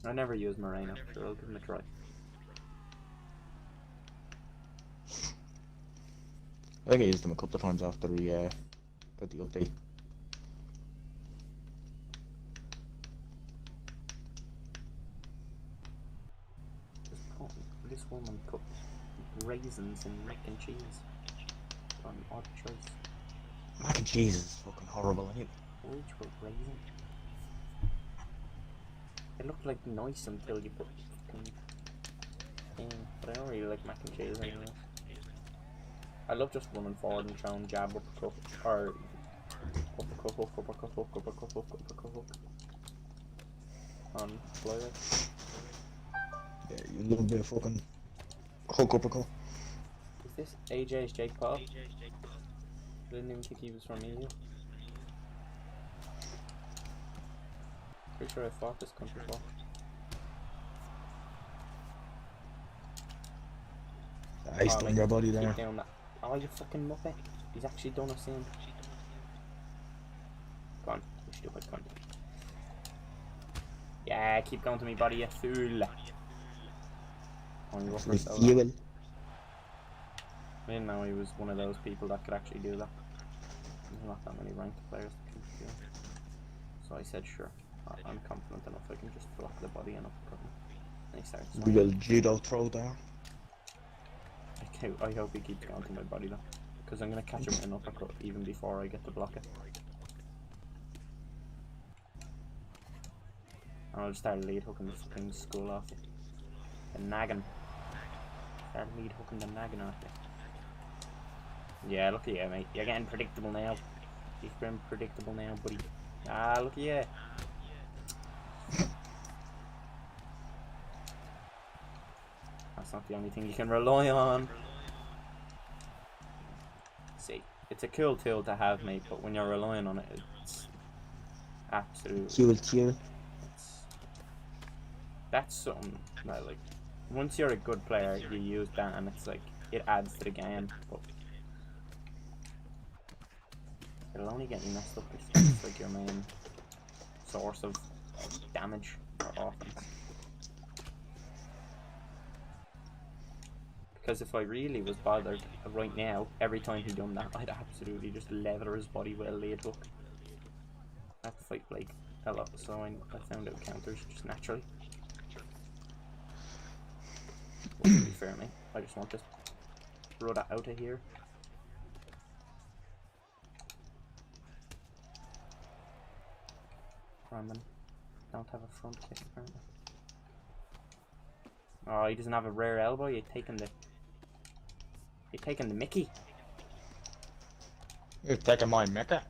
I never use Moreno, sure I'll give him a try. I think I used them a couple of times after we got the update. This woman cooked raisins and mac and cheese. An odd choice. Mac and cheese is fucking horrible, anyway. Which were raisins? It looked like nice until you put fucking thing. But I don't really like mac and cheese anyway. I love just running forward and throwing jab, uppercut, or uppercut, hook, uppercut, hook, uppercut, hook, uppercut, hook. On flyweight. Yeah, you love a bit of fucking hook uppercut. Is this AJ's Jake Paul? I didn't even think he was from India. Pretty sure I fought this country before. He's done your body there. Down that. Oh, you fucking muppet. He's actually done us in. Go on, you stupid cunt. Yeah, keep going to me, body, you fool. On your first solo. You will. I didn't know he was one of those people that could actually do that. There's not that many ranked players that can do it. So I said, sure. I'm confident enough I can just block the body and uppercut him. And he starts. Real judo throw there. I hope he keeps going to my body though. Because I'm going to catch him with an uppercut even before I get to block it. And I'll just start lead hooking the fucking skull off you. The nagging. Start lead hooking the nagging off you. Yeah, look at you, mate. You're getting predictable now. You've been predictable now, buddy. Ah, look at you. That's not the only thing you can rely on. See, it's a cool tool to have, mate, but when you're relying on it, it's absolutely... Cool. That's something that, like, once you're a good player, you use that and it's like, it adds to the game, but it'll only get you messed up if it's like your main source of damage or offense. Because if I really was bothered right now, every time he done that, I'd absolutely just leather his body with a lead hook. I have to fight Blake a lot, so I found out counters just naturally. But to be fair, mate, I just want to throw that out of here. Brandon, don't have a front kick apparently. Oh, he doesn't have a rare elbow. You're taking the Mickey. You're taking my Mecca.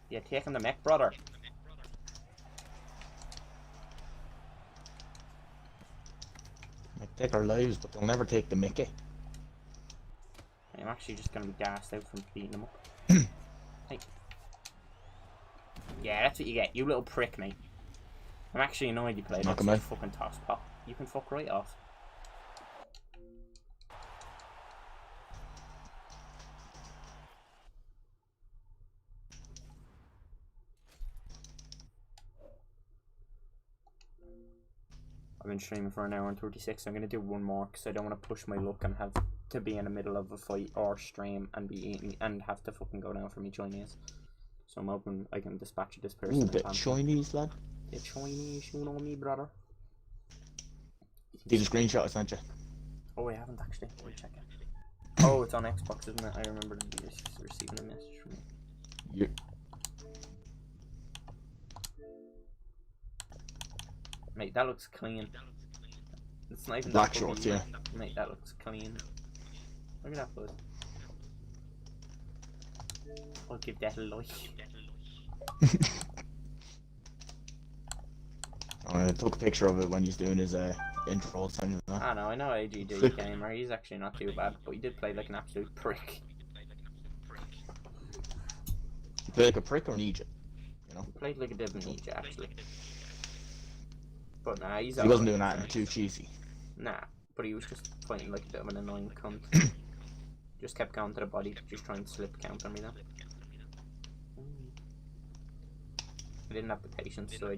You're taking the mech, brother. They take our lives, but they'll never take the Mickey. I'm actually just gonna be gassed out from beating them up. Hey. Yeah, that's what you get, you little prick, mate. I'm actually annoyed you played that such fucking toss pop. You can fuck right off. I've been streaming for 1 hour and 36. So I'm gonna do one more because I don't want to push my luck and have to be in the middle of a fight or stream and be eating and have to fucking go down for me Chinese. So I'm hoping I can dispatch this person. Ooh, bit Chinese, lad. The Chinese, you know me, brother. Did you screenshot I sent you? Oh, I haven't actually. Let me check it. Oh, it's on Xbox, isn't it? I remember receiving a message from you. You. Mate, that looks clean. It's not even black that shorts, buggy, yeah. Mate, that looks clean. Look at that, bud. I'll give that a like. I took a picture of it when he's doing his intro. I know AGD gamer. He's actually not too bad, but he did play like an absolute prick. He played like a prick or an Egypt, you know? He played like a bit of an Egypt, actually. But nah, he's. He wasn't doing that too cheesy. Nah, but he was just fighting like a bit of an annoying cunt. Just kept going to the body, just trying to slip count on me though. I didn't have the patience, so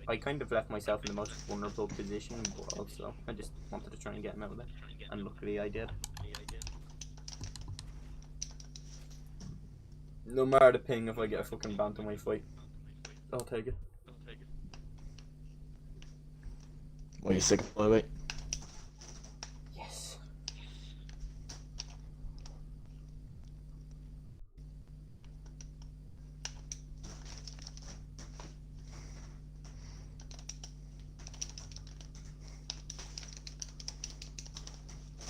I kind of left myself in the most vulnerable position in the world, so I just wanted to try and get him out of it. And luckily I did. No matter the ping, if I get a fucking bantamweight fight, I'll take it. Well, you sick of flyweight? Yes.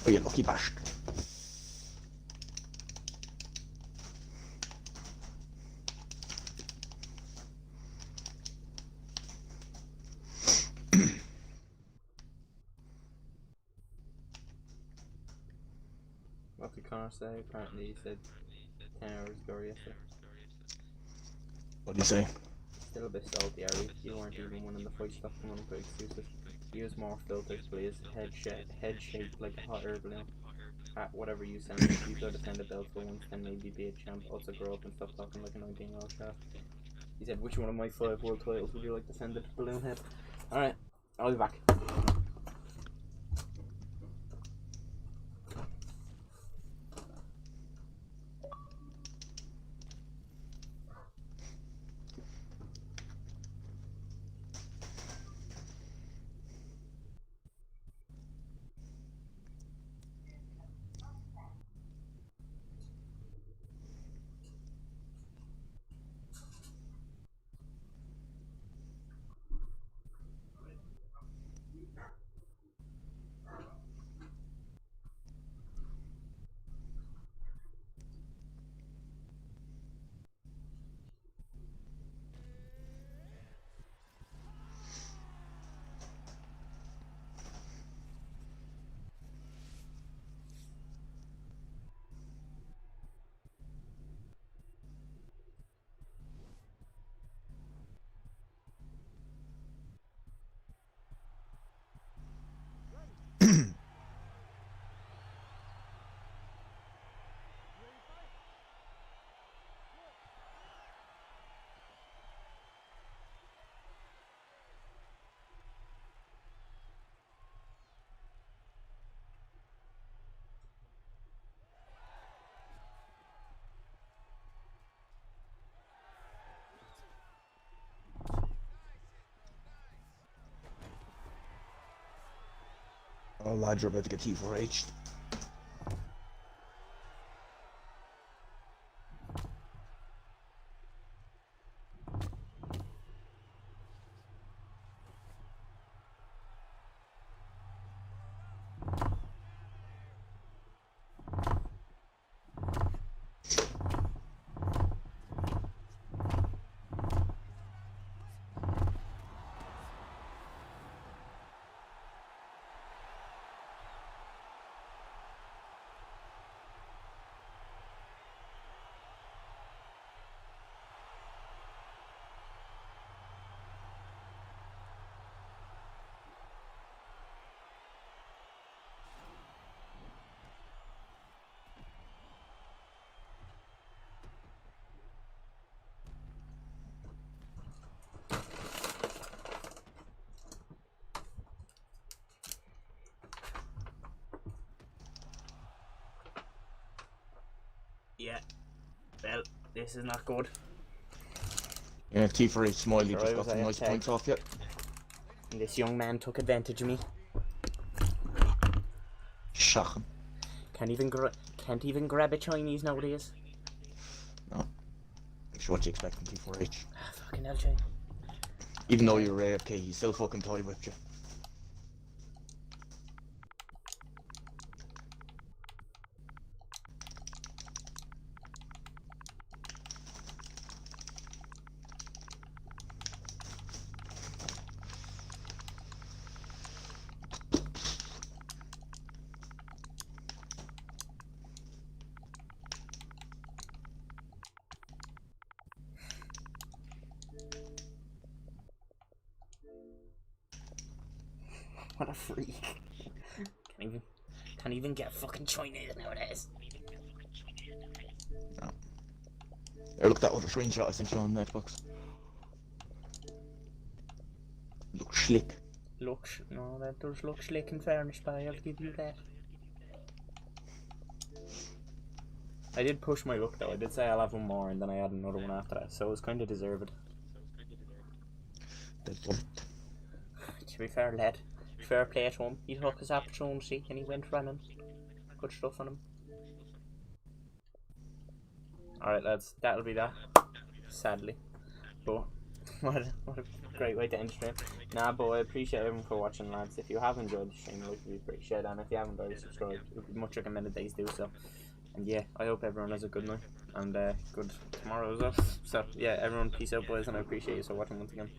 Oh, you lucky bastard. What did Connor say? Apparently he said 10 hours ago yesterday. What do you say? Still a bit salty, Ari. You weren't even winning the fight, stop coming up with excuses. He was more filtered, but his head shaped like a hot air balloon. At whatever you send me, if you go defend a belt for once, then maybe be a champ. Also grow up and stop talking like a 19-year-old shaft. He said, which one of my 5 world titles would you like defended? Balloon head. Alright, I'll be back. Oh, lad, you're about to get T4H'd. This is not good. Yeah, T for each Smiley Sure, just I got was some out nice tag. points off yet. And this young man took advantage of me. Shocking. Can't even grab a Chinese nowadays. No. Sure what you expect from T4H. Fucking hell, China. Even though you're AFK, he still fucking toy whipped you. What a freak. Can't even get fucking Chinese nowadays. No. There, look, that other screenshot I sent you on Xbox. Look slick. No, that does look slick in fairness, but I'll give you that. I did push my luck though. I did say I'll have one more, and then I had another one after that, so it was kind of deserved. That's one. To be fair, lad. Fair play to him. He took his opportunity and he went running. Good stuff on him. Alright, lads, that'll be that. Sadly. But what a great way to end the stream. Nah, but I appreciate everyone for watching, lads. If you have enjoyed the stream, I really appreciate it. And if you haven't already subscribed, it would be much recommended that you do so. And yeah, I hope everyone has a good night and good tomorrow as well. So yeah, everyone peace out, boys, and I appreciate you for watching once again.